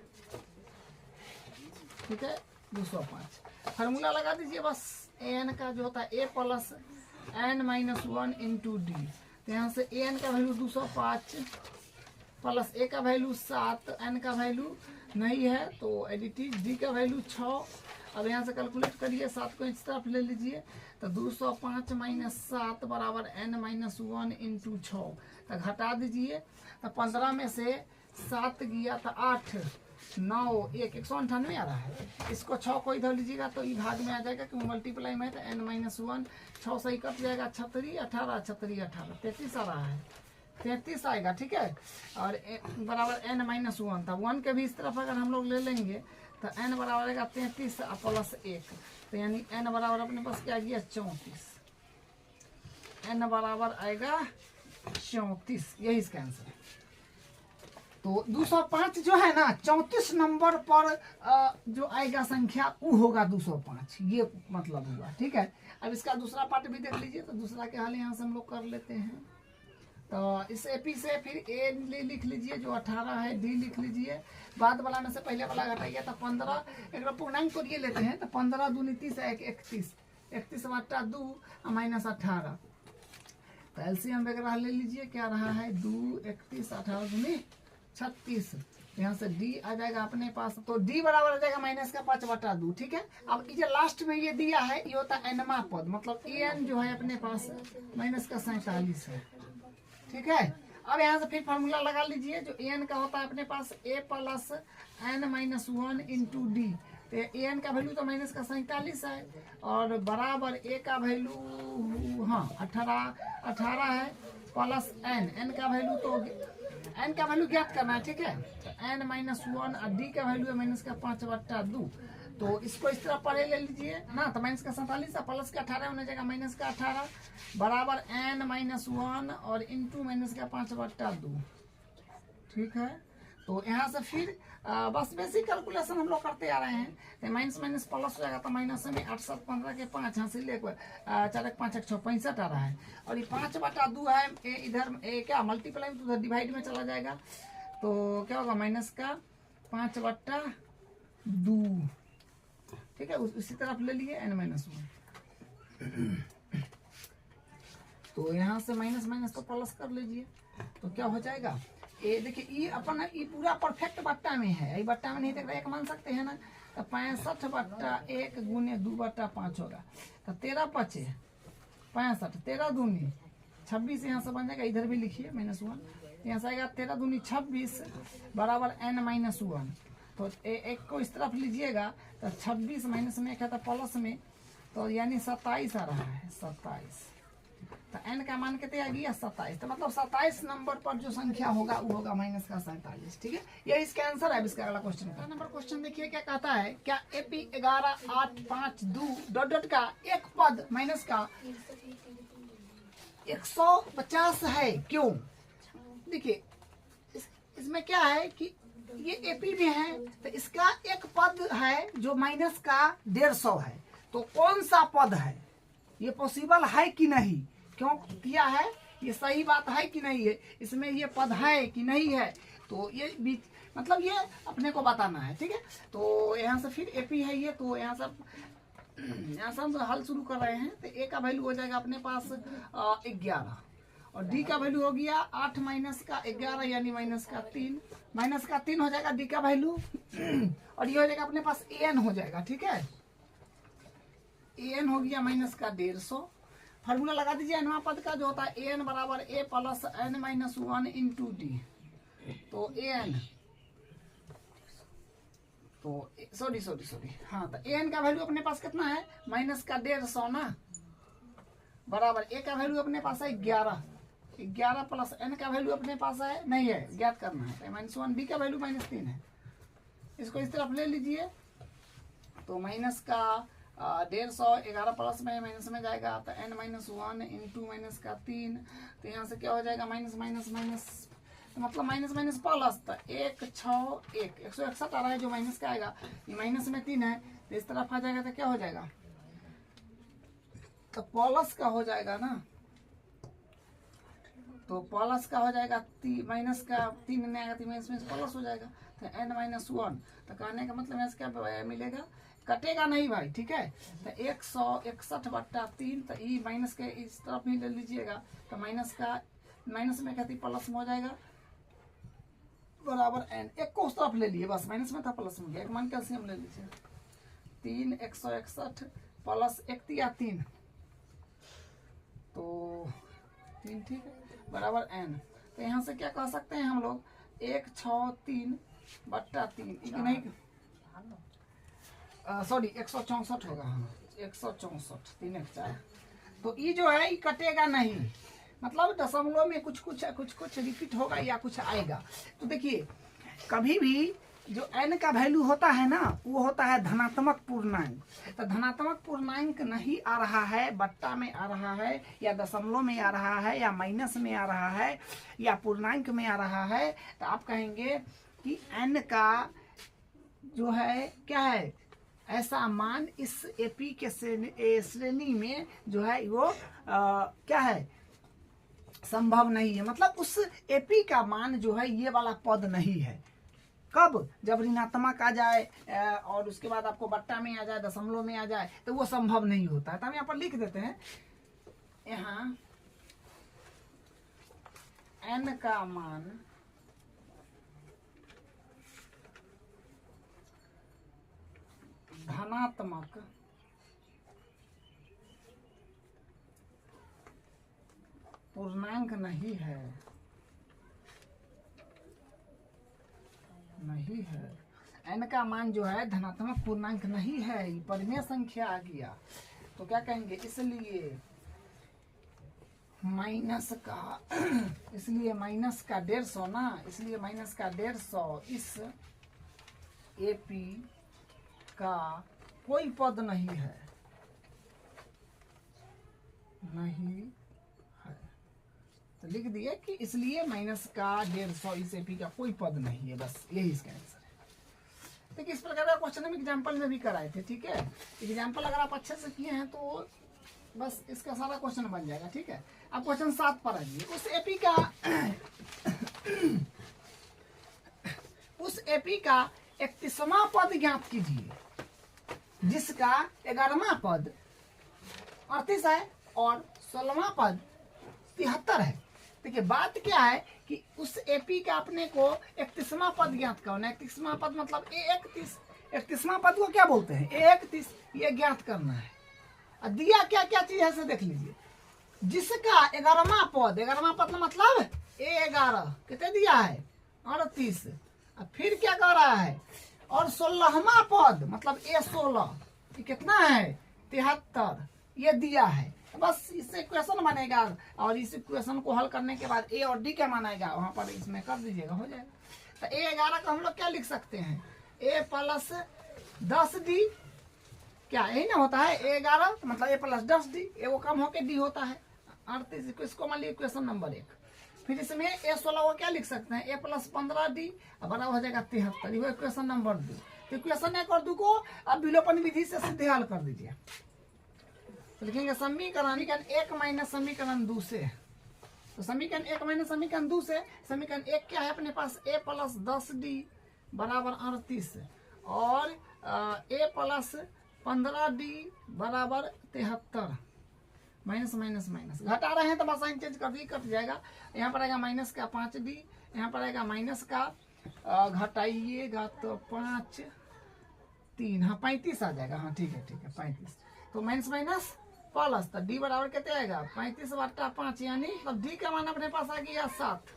ठीक है, 205 फार्मूला लगा दीजिए बस। ए एन का जो होता है a plus n-1 into d, तो यहाँ से ए एन का वैल्यू 205 प्लस ए का वैल्यू 7, एन का वैल्यू नहीं है तो एडिटिव, डी का वैल्यू 6। अब यहाँ से कैलकुलेट करिए, 7 को इस तरफ ले लीजिए, तो 205 माइनस 7 बराबर n-1 इंटू 6, तो घटा दीजिए, तो 15 में से 7 गया तो 8 9 1 198 आ रहा है। इसको 6 को इधर लीजिएगा तो ये भाग में आ जाएगा क्योंकि मल्टीप्लाई में है, तो n-1 6 से ही कट जाएगा, 36 18 36 18 33 आ रहा है, 33 आएगा। ठीक है, और बराबर n-1 था, 1 के भी इस तरफ अगर हम लोग ले लेंगे तो n बराबर आएगा 33 प्लस 1, तो यानी n बराबर अपने पास क्या गया 34, n बराबर आएगा 34, यही इसका आंसर है। तो 205 जो है ना 34 नंबर पर जो आएगा संख्या वो होगा 205, ये मतलब हुआ। ठीक है, अब इसका दूसरा पार्ट भी देख लीजिए, तो दूसरा के हाल यहाँ से हम लोग कर लेते हैं। तो इस एपी से फिर ए लिख लीजिए जो 18 है, डी लिख लीजिए, बाद वाला में से पहले वाला घटाइए तो 15, एक पूर्णांक को ये लेते हैं तो 15 दूनी 30 है 31, 31 बटा 2 माइनस 18, तो एलसीएम वगैरह ले लीजिए, क्या रहा है 2 31 18 दूनी 36, यहाँ से डी आ जाएगा अपने पास, तो डी बराबर आ जाएगा माइनस का 5 बटा 2। ठीक है, अब ये लास्ट में ये दिया है ये होता है एनमा पद, मतलब ए एन जो है अपने पास माइनस का 47 है। ठीक है, अब यहाँ से फिर फार्मूला लगा लीजिए, जो ए एन का होता है अपने पास ए प्लस n-1 इंटू डी, तो ए एन का वैल्यू तो माइनस का 47 है, और बराबर ए का वैल्यू हाँ 18 है, प्लस एन का वैल्यू तो एन का वैल्यू ज्ञात करना है। ठीक है, तो n-1 और डी का वैल्यू है माइनस का 5 बटा 2, तो इसको इस तरह पढ़े ले लीजिए ना, तो माइनस का 47 प्लस का 18 होने जाएगा माइनस का 18 बराबर n-1 और इंटू माइनस का 5 बटा 2। ठीक है, तो यहाँ से फिर बस बेसिक कैलकुलेशन हम लोग करते आ रहे हैं, तो माइनस माइनस प्लस हो जाएगा, तो माइनस में 8 7 15 के 5 यहाँ से ले 4 1 5 1 6 65 आ रहा है, और ये 5 बटा 2 है, इधर क्या मल्टीप्लाई में तो उधर डिवाइड में चला जाएगा, तो क्या होगा माइनस का 5 बटा 2। ठीक है, उसी तरफ ले लिए n-1, तो यहाँ से माइनस माइनस तो प्लस कर लीजिए, तो क्या हो जाएगा ये देखिए ये अपन ये पूरा परफेक्ट बट्टा में है, ये बट्टा में नहीं देख रहे एक मान सकते हैं ना, तो 65 बट्टा 1 गुने 2 बट्टा 5 होगा, तो 13 5 65, 13 दूनी 26, यहाँ से बन जाएगा, इधर भी लिखिए -1, यहाँ से आएगा 13 दूनी 26 बराबर n-1, तो एक को इस तरफ लीजिएगा तो 26 माइनस में एक है तो प्लस में तो यानी 27 आ रहा है, 27। तो n का मान कितने आ गया 27। तो मतलब 27 नंबर पर जो संख्या होगा वो होगा माइनस का 47। ठीक है, ये इसका आंसर है। इसका अगला क्वेश्चन का नंबर क्वेश्चन देखिए क्या कहता है, क्या AP 11 8 5 2 डॉट डॉट का एक पद माइनस का 150 है, क्यों? देखिए इसमें क्या है कि ये AP में है, तो इसका एक पद है जो माइनस का 150 है। तो कौन सा पद है, ये पॉसिबल है कि नहीं, क्यों किया है, ये सही बात है कि नहीं है, इसमें ये पद है कि नहीं है, तो ये बीच मतलब ये अपने को बताना है। ठीक है, तो यहाँ से फिर AP है ये, तो यहाँ से हम हल शुरू कर रहे हैं। तो A का वैल्यू हो जाएगा अपने पास 11 और D का वैल्यू हो गया 8 माइनस का 11 यानी माइनस का 3 हो जाएगा D का वैल्यू और ये हो जाएगा अपने पास AN हो जाएगा। ठीक है, AN हो गया माइनस का 150। फार्मूला लगा दीजिए अनवा पद का जो होता है AN बराबर A plus N minus 1 into D। तो AN तो सॉरी हाँ, तो AN का वैल्यू अपने पास कितना है माइनस का 150 ना, बराबर A का वैल्यू अपने पास है 11 प्लस N का वैल्यू अपने पास है नहीं है, ज्ञात करना है, माइनस 1। D का वैल्यू माइनस 3 है, इसको इस तरफ ले लीजिए। तो माइनस का 150 11 प्लस में माइनस में जाएगा, तो N माइनस 1 इंटू माइनस का 3। तो यहाँ से क्या हो जाएगा माइनस माइनस माइनस, तो मतलब माइनस माइनस प्लस, तो 1 6 1 161 आ रहा है जो माइनस का आएगा, ये माइनस में 3 है, तो इस तरफ आ जाएगा तो क्या हो जाएगा, तो प्लस का हो जाएगा ना, तो प्लस का हो जाएगा माइनस का 3 नहीं आएगा, तो माइनस में प्लस हो जाएगा, तो N माइनस 1। तो कहने का मतलब यहाँ क्या मिलेगा, कटेगा नहीं भाई। ठीक है, तो 161/3, तो ई माइनस के इस तरफ ही ले लीजिएगा, तो माइनस में कहती प्लस में हो जाएगा बराबर N। एक को उस तरफ ले लिए बस, माइनस में था प्लस में गया, एक मान कैल्सियम ले लीजिए, 3 161 प्लस 1 दिया 3, तो 3 ठीक है बराबर N। तो यहाँ से क्या कह सकते हैं हम लोग 163/3 नहीं, सॉरी 164 होगा, हाँ 164 3 1 4। तो ये जो है ये कटेगा नहीं, मतलब दशमलव में कुछ रिपीट होगा या कुछ आएगा। तो देखिए कभी भी जो n का वैल्यू होता है ना, वो होता है धनात्मक पूर्णांक। तो धनात्मक पूर्णांक नहीं आ रहा है, बट्टा में आ रहा है या दशमलव में आ रहा है या माइनस में आ रहा है या पूर्णांक में आ रहा है, तो आप कहेंगे कि n का जो है क्या है, ऐसा मान इस AP के श्रेणी में जो है वो क्या है, संभव नहीं है। मतलब उस AP का मान जो है ये वाला पद नहीं है। कब, जब ऋणात्मक आ जाए और उसके बाद आपको बट्टा में आ जाए, दशमलव में आ जाए, तो वो संभव नहीं होता है। तो हम यहाँ पर लिख देते हैं, यहाँ n का मान धनात्मक पूर्णांक नहीं है, n का मान जो है धनात्मक पूर्णांक नहीं है, ये परिमेय संख्या आ गया। तो क्या कहेंगे, इसलिए माइनस का 150 ना, इसलिए माइनस का 150 इस AP का कोई पद नहीं है, तो लिख दिए कि इसलिए माइनस का 150 इस AP का कोई पद नहीं है, बस यही इसका आंसर है। देखिए इस प्रकार का क्वेश्चन हम एग्जाम्पल में भी कराए थे। ठीक है, एग्जाम्पल अगर आप अच्छे से किए हैं तो बस इसका सारा क्वेश्चन बन जाएगा। ठीक है, अब क्वेश्चन 7 पर आइए। उस AP का 31वां पद ज्ञात कीजिए जिसका 11वां पद 38 है और 16वां पद 73 है। देखिए बात क्या है कि उस AP का अपने को 31वां पद ज्ञात करना है। 31वां पद मतलब 31वां पद को क्या बोलते हैं, 31, ये ज्ञात करना है। और दिया क्या क्या चीज है से देख लीजिए, जिसका 11वां पद मतलब 11 कितने दिया है 38, और फिर क्या कर रहा है, और 16वां पद मतलब 16 ये कितना है 73 ये दिया है। बस इससे क्वेश्चन बनेगा और इस क्वेश्चन को हल करने के बाद ए और डी क्या मानेगा वहां पर इसमें कर दीजिएगा, हो जाएगा। तो A11 को हम लोग क्या लिख सकते हैं, A प्लस 10D, क्या यही ना होता है A11 मतलब A प्लस 10D, ए वो कम होके D होता है 38। इसको मान लीजिए क्वेश्चन नंबर 1। फिर इसमें A16 को क्या लिख सकते हैं, A प्लस 15D बराबर हो जाएगा 73, ये क्वेश्चन नंबर 2। तो क्वेश्चन 1 और 2 को अब विलोपन विधि से सीधे हल कर दीजिए। तो लिखेंगे समीकरण 1 माइनस समीकरण 2 से। तो समीकरण 1 माइनस समीकरण 2 से समीकरण 1 क्या है अपने पास, A प्लस 10D बराबर 38 और A प्लस 15D बराबर 73। माइनस माइनस माइनस घटा रहे हैं तो बस साइन चेंज कर दी, कट जाएगा। यहाँ पर आएगा माइनस का 5D, यहाँ पर आएगा माइनस का घटाइएगा तो 5 3, हाँ 35 आ जाएगा। हाँ ठीक है 35। तो माइनस माइनस प्लस, तो डी बराबर कितने आएगा 35/5, यानी मतलब डी का मान अपने पास आ गया 7।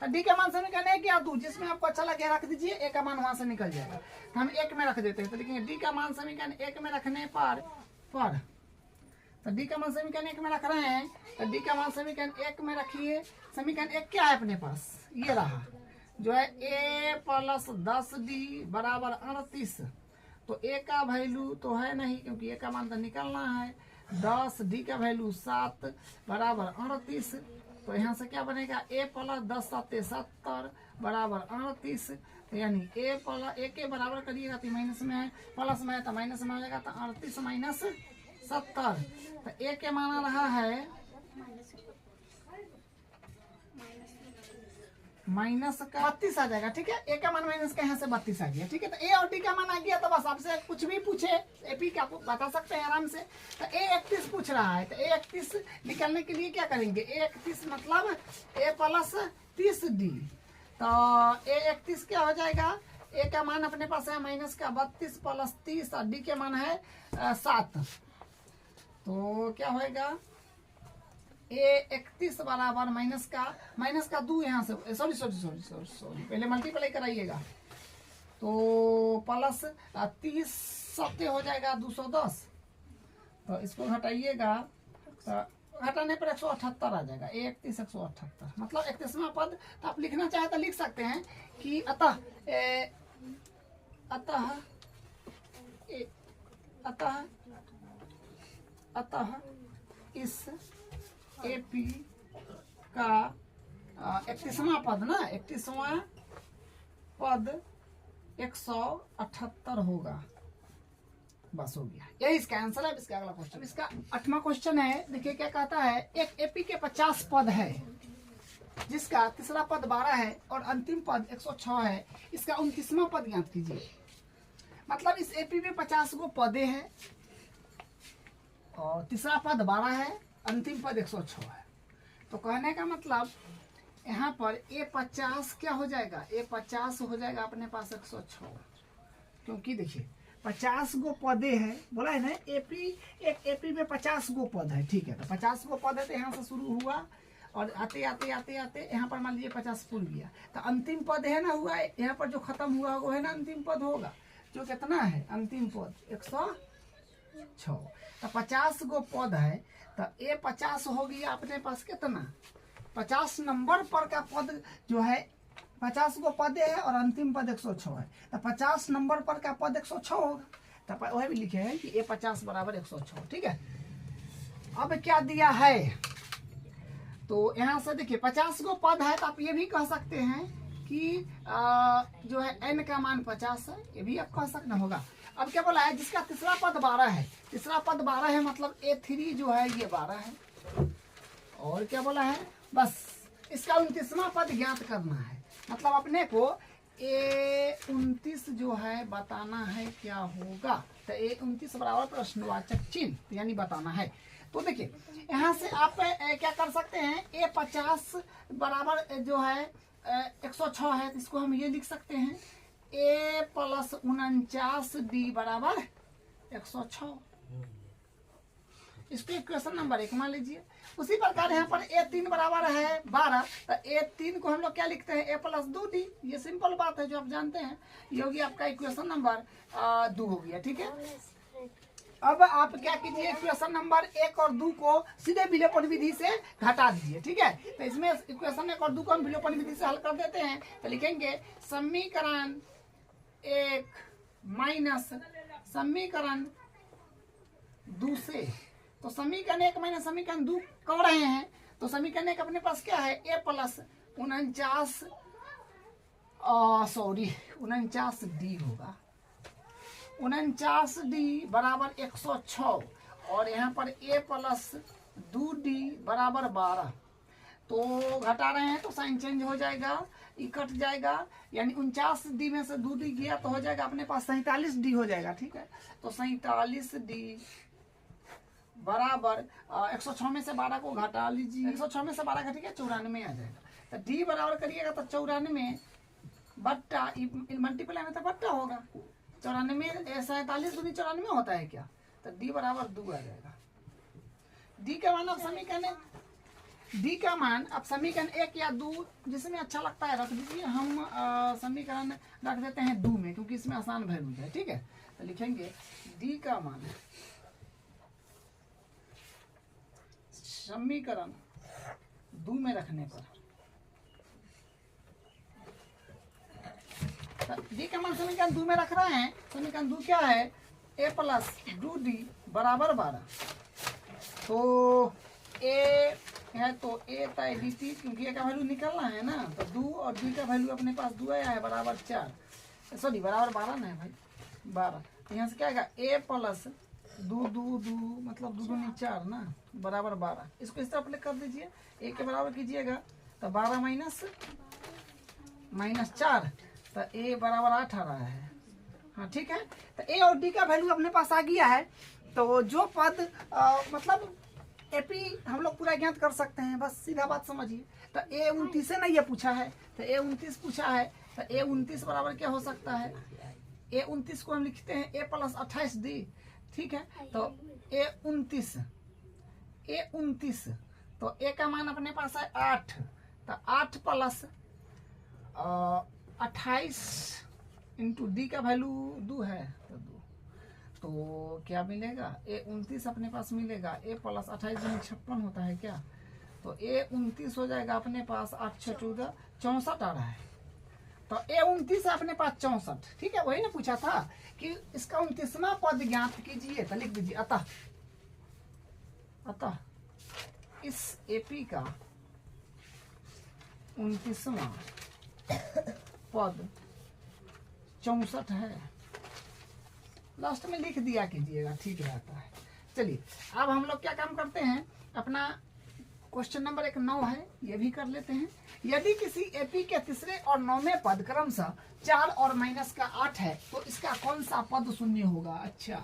तो डी का मान समीकरण 1 या 2 जिसमें आपको अच्छा लगे रख दीजिए, ए का मान वहां से निकल जाएगा। तो हम 1 में रख देते हैं, तो लिखेंगे डी का मान समीकरण 1 में रखने पर तो डी का मान समीकरण 1 में रख रहे हैं, तो डी का मान समीकरण 1 में रखिए। समीकरण 1 क्या है अपने पास, ये रहा जो है A प्लस 10D बराबर 38। तो A का वैल्यू तो है नहीं क्योंकि A का मान तो निकलना है 10, D का वैल्यू 7 बराबर 38। तो यहाँ से क्या बनेगा, A प्लस 10 7 70 बराबर 38। तो यानी A के बराबर करिएगा तो माइनस में है, प्लस में है तो माइनस में हो जाएगा। तो 38 माइनस 70, तो A के माना रहा है माइनस का 32 आ जाएगा। ठीक है, ए का मान माइनस का यहाँ से 32 आ गया। ठीक है, तो ए और डी का मान आ गया तो बस आपसे कुछ भी पूछे एपी का बता सकते हैं आराम से। तो ए 31 पूछ रहा है, तो ए 31 निकालने के लिए क्या करेंगे, ए 31 मतलब ए प्लस 30D। तो ए 31 क्या हो जाएगा, ए का मान अपने पास है माइनस का 32 प्लस 30 और डी के मान है 7। तो क्या होएगा, A31 बराबर माइनस का 2 यहाँ से सॉरी पहले मल्टीप्लाई कराइएगा। तो प्लस 30 सत्य हो जाएगा 210। तो इसको घटाइएगा तो घटाने पर 178 आ जाएगा। A31 178 मतलब 31वां पद। तो आप लिखना चाहे तो लिख सकते हैं कि अतः इस एपी का 31वां पद ना, 31वां पद 178 होगा। बस हो गया, यही इसका आंसर है। इसका अगला क्वेश्चन, इसका 8वां क्वेश्चन है। देखिए क्या कहता है, एक एपी के 50 पद है जिसका तीसरा पद 12 है और अंतिम पद 106 है। इसका 29वां पद ज्ञात कीजिए। मतलब इस एपी में 50 गो पदे हैं और तीसरा पद 12 है, अंतिम पद 106 है। तो कहने का मतलब यहाँ पर A50 क्या हो जाएगा, A50 हो जाएगा अपने पास 106, क्योंकि देखिए 50 गो पदे हैं, बोला है ना एपी, एक एपी में 50 गो पद है। ठीक है, तो 50 गो पद है तो यहाँ से शुरू हुआ और आते आते आते आते यहाँ पर मान लीजिए 50 पूर गया। तो अंतिम पद है ना हुआ, यहाँ पर जो खत्म हुआ वो है ना अंतिम पद होगा, जो कितना है अंतिम पद 106। तो 50 गो पद है, तो A50 हो गया अपने पास कितना, 50 नंबर पर का पद जो है 50 गो पद है और अंतिम पद 106 है। तो 50 नंबर पर का पद 106 होगा। तो वह भी लिखे हैं कि A50 बराबर 106। ठीक है, अब क्या दिया है, तो यहाँ से देखिए 50 गो पद है, तो आप ये भी कह सकते हैं कि जो है n का मान 50 है, ये भी आप कह सकना होगा। अब क्या बोला है, जिसका तीसरा पद 12 है, तीसरा पद 12 है मतलब A3 जो है ये 12 है। और क्या बोला है, बस इसका 29वां पद ज्ञात करना है। मतलब अपने को A29 जो है बताना है क्या होगा। तो A29 बराबर प्रश्नवाचक चिन्ह यानी बताना है। तो देखिए यहाँ से आप क्या कर सकते हैं, A50 बराबर जो है 106 है, इसको हम ये लिख सकते हैं A प्लस 49D बराबर 106। इसको क्वेश्चन नंबर 1 मान लीजिए। उसी प्रकार यहाँ पर A3 बराबर है 12, तो A3 को हम लोग क्या लिखते हैं, A प्लस 2D। ये सिंपल बात है जो आप जानते हैं। ये होगी आपका इक्वेशन नंबर 2 हो गया। ठीक है, अब आप क्या कीजिए, इक्वेशन नंबर 1 और 2 को सीधे विलोपन विधि से घटा दीजिए। ठीक है, तो इसमें इक्वेशन 1 और 2 को हम विलोपन विधि से हल कर देते हैं। तो लिखेंगे समीकरण 1 माइनस समीकरण 2 से, तो समीकरण 1 माइनस समीकरण 2 कर रहे हैं। तो समीकरण 1 अपने पास क्या है, a प्लस 49d होगा। 49d बराबर 106 और यहाँ पर a प्लस 2d बराबर 12। तो घटा रहे हैं तो साइन चेंज हो जाएगा, ये कट जाएगा, यानी 49d में से 2d गया तो हो जाएगा अपने पास 47d हो जाएगा। ठीक है, तो 47d बराबर 106 में से 12 को घटा लीजिए, 106 में से 12 घटेगा 94 आ जाएगा। तो d बराबर करिएगा तो 94 बट्टा मल्टीप्लाई में तो बट्टा होगा, 94 47 दूनी 94 होता है क्या, तो d बराबर 2 आ जाएगा। d का मान अब समीकरण d का मान अब समीकरण 1 या 2 जिसमें अच्छा लगता है रख दीजिए। हम समीकरण रख देते हैं 2 में, क्योंकि इसमें आसान वैल्यू है। ठीक है, तो लिखेंगे d का मान समीकरण 2 में रखने पर, डी का मान समीकरण 2 में रख रहे हैं। समीकरण 2 क्या है, a प्लस 2d बराबर 12। तो a है तो a ताई dt, क्योंकि a का वैल्यू निकलना है ना, तो 2 और d का वैल्यू अपने पास 2 आया है बराबर 4, सॉरी बराबर 12 ना है भाई 12। यहाँ से क्या आएगा, a प्लस 2 मतलब 2 दूनी 4 ना बराबर 12। इसको इस तरफ कर दीजिए, a के बराबर कीजिएगा तो 12 माइनस 4, तो a बराबर 8 आ रहा है। हाँ ठीक है, तो a और d का वैल्यू अपने पास आ गया है। तो जो पद मतलब एपी हम लोग पूरा ज्ञात कर सकते हैं, बस सीधा बात समझिए। तो a 29 से ना ये पूछा है, तो a 29 पूछा है, तो a 29 बराबर क्या हो सकता है, a 29 को हम लिखते हैं a प्लस 28d। ठीक है, तो a 29 तो a का मान अपने पास है 8, तो 8 प्लस 28 इंटू डी का वैल्यू 2 है, तो 2, तो क्या मिलेगा, a 29 अपने पास मिलेगा, a प्लस 28 56 होता है क्या, तो a 29 हो जाएगा अपने पास 8 6 14 64 आ रहा है। तो a 29 अपने पास 64। ठीक है, वही ना पूछा था कि इसका 29वां पद ज्ञात कीजिए, तो लिख दीजिए अतः इस एपी का 29वां पद 64 है। लास्ट में लिख दिया कीजिएगा, ठीक रहता है। चलिए अब हम लोग क्या काम करते हैं, अपना क्वेश्चन नंबर 1 9 है, ये भी कर लेते हैं। यदि किसी एपी के तीसरे और 9वें पद क्रमशः 4 और माइनस का 8 है, तो इसका कौन सा पद शून्य होगा। अच्छा,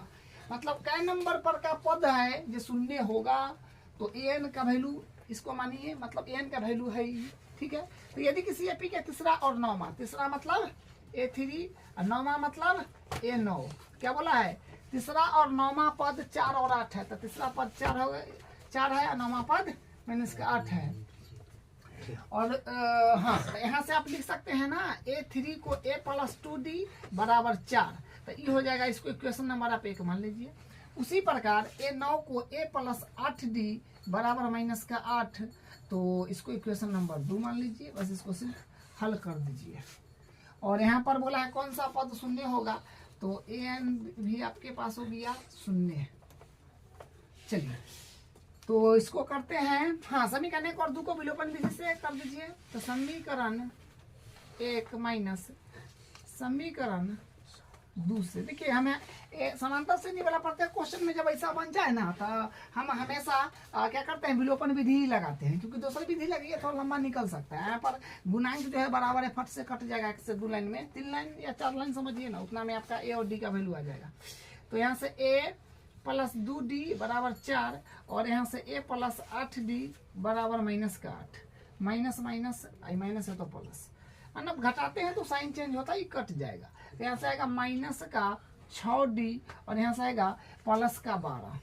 मतलब कै नंबर पर का पद है जो शून्य होगा, तो एन का वैल्यू इसको मानिए, मतलब एन का वैल्यू है ही। ठीक है, तो यदि किसी एपी के तीसरा और 9वां, तीसरा मतलब A3 और 9वां मतलब A9, क्या बोला है, तीसरा और 9वां पद 4 और 8 है, तो तीसरा पद 4 है और 9वां पद माइनस का 8 है। और हाँ, तो यहाँ से आप लिख सकते हैं ना, A3 को a प्लस 2d बराबर 4, तो ये हो जाएगा, इसको इक्वेशन नंबर आप 1 मान लीजिए। उसी प्रकार A9 को a प्लस 8d बराबर माइनस का 8, तो इसको इक्वेशन नंबर 2 मान लीजिए। बस इसको सिर्फ हल कर दीजिए। और यहाँ पर बोला है कौन सा पद शून्य होगा, तो an भी आपके पास हो गया शून्य। चलिए तो इसको करते हैं, हाँ समीकरण 1 और 2 को विलोपन विधि से कर दीजिए। तो समीकरण 1 माइनस समीकरण 2 से, देखिए हमें समांतर से नहीं वाला पड़ता है। क्वेश्चन में जब ऐसा बन जाए ना, तो हम हमेशा क्या करते हैं, विलोपन विधि ही लगाते हैं, क्योंकि दूसरी विधि लगी है थोड़ा लंबा निकल सकता है। यहाँ पर गुणांक जो है बराबर है, फट से कट जाएगा, 1 से 2 लाइन में, 3 लाइन या 4 लाइन समझिए ना, उतना में आपका a और d का वैल्यू आ जाएगा। तो यहाँ से a प्लस 2d बराबर 4 और यहाँ से a प्लस 8d बराबर माइनस का 8, माइनस माइनस है तो प्लस, मतलब घटाते हैं तो साइन चेंज होता है, कट जाएगा। तो यहाँ से आएगा माइनस का 6d और यहाँ से आएगा प्लस का 12,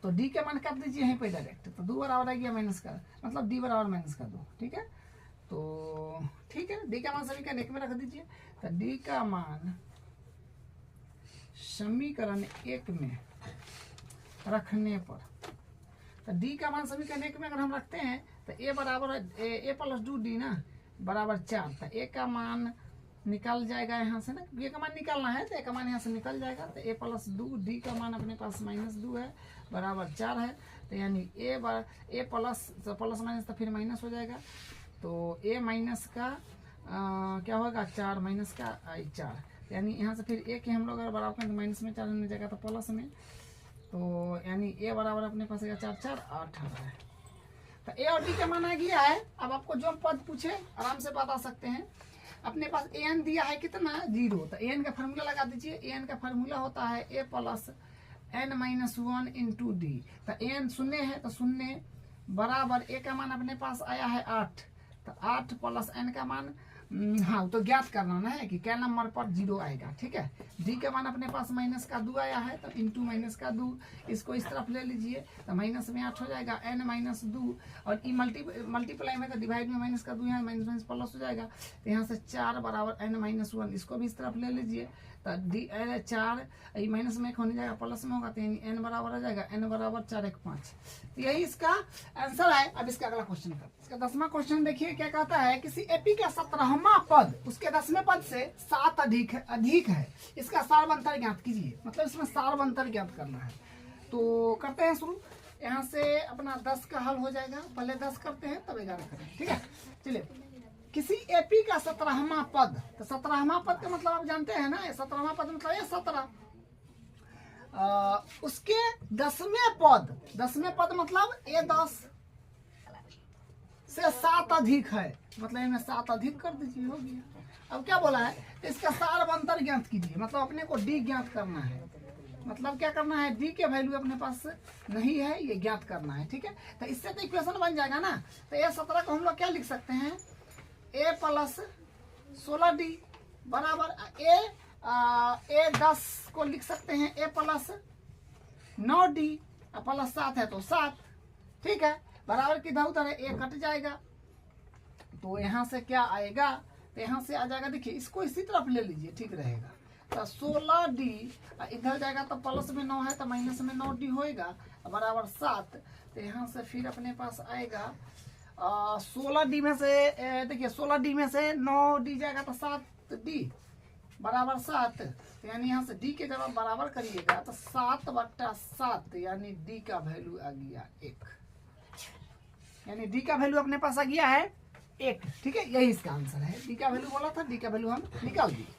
तो d के मान कर दीजिए यहीं पे डायरेक्ट, तो 2 बराबर आ गया माइनस का, मतलब d बराबर माइनस का 2। ठीक है, तो ठीक है, d का मान समीकरण 1 में रख दीजिए। तो d का मान समीकरण 1 में रखने पर, तो डी का मान समीकरण 1 में अगर हम रखते हैं तो ए बराबर ए प्लस 2d ना बराबर 4, तो ए का मान निकल जाएगा यहाँ से ना, ए का मान निकालना है तो ए का मान यहाँ से निकल जाएगा। तो ए प्लस 2d का मान अपने पास -2 है बराबर 4 है। तो यानी ए प्लस तो प्लस माइनस तो फिर माइनस हो जाएगा, तो ए माइनस का क्या होगा 4 माइनस का 4, यानी यहाँ से फिर ए के हम लोग अगर बराबर करें तो माइनस में 4 में जाएगा तो प्लस में, तो यानी ए बराबर अपने पास 4 4 8 है। तो ए और डी का मान आ गया है। अब आपको जो पद पूछे आराम से बता सकते हैं। अपने पास ए एन दिया है कितना 0, तो ए एन का फार्मूला लगा दीजिए। ए एन का फार्मूला होता है a plus n-1 into d. तो ए एन 0 है तो 0 बराबर ए का मान अपने पास आया है 8, तो 8 प्लस n का मान हाँ तो ज्ञात करना ना है कि क्या नंबर पर 0 आएगा। ठीक है, डी का मान अपने पास -2 आया है तो इंटू -2 इसको इस तरफ ले लीजिए, तो माइनस में 8 हो जाएगा n-2 और ई मल्टीप्लाई में तो डिवाइड में -2 है, माइनस प्लस हो जाएगा। तो यहाँ से 4 बराबर n-1 इसको भी इस तरफ ले लीजिए, तो डी 4 माइनस में 1 होने जाएगा प्लस में होगा, तो यानी n बराबर आ जाएगा n बराबर 4 1 5। तो यही इसका आंसर है। अब इसका अगला क्वेश्चन करते हैं। इसका 10वां क्वेश्चन देखिए क्या कहता है, किसी एपी का 17वां पद उसके 10वें पद से 7 अधिक है, इसका सारवंतर ज्ञात कीजिए। मतलब इसमें सारवंतर ज्ञात करना है। तो करते हैं शुरू। यहाँ से अपना 10 का हल हो जाएगा, पहले 10 करते हैं तब 11 करें। ठीक है, चलिए किसी एपी का 17वां पद, तो 17वां पद का मतलब आप जानते हैं ना, 17वां पद मतलब ये 17, उसके 10वें पद मतलब ये 10 से 7 अधिक है, मतलब इनमें 7 अधिक कर दीजिए, हो गया। अब क्या बोला है, इसका सारवंतर ज्ञात कीजिए। मतलब अपने को डी ज्ञात करना है। मतलब क्या करना है, डी के वैल्यू अपने पास नहीं है, ये ज्ञात करना है। ठीक है, तो इससे तो इक्वेशन बन जाएगा ना। तो ये 17 को हम लोग क्या लिख सकते हैं, ए प्लस 16d बराबर ए 10 को लिख सकते हैं ए प्लस 9d प्लस 7 है तो 7। ठीक है, बराबर की उधर है, ए कट जाएगा तो यहाँ से क्या आएगा, तो यहाँ से आ जाएगा, देखिए इसको इसी तरफ ले लीजिए, ठीक रहेगा। तो 16d इधर जाएगा तो प्लस में 9 है तो माइनस में 9d होएगा बराबर 7। तो यहाँ से फिर अपने पास आएगा 16d में से देखिए 16d में से 9d जाएगा तो 7d बराबर 7। तो यानी यहाँ से d के जब आप बराबर करिएगा तो 7/7 यानी d का वैल्यू आ गया 1, यानी d का वैल्यू अपने पास आ गया है 1। ठीक है, यही इसका आंसर है। d का वैल्यू बोला था, d का वैल्यू हम निकाल दिए।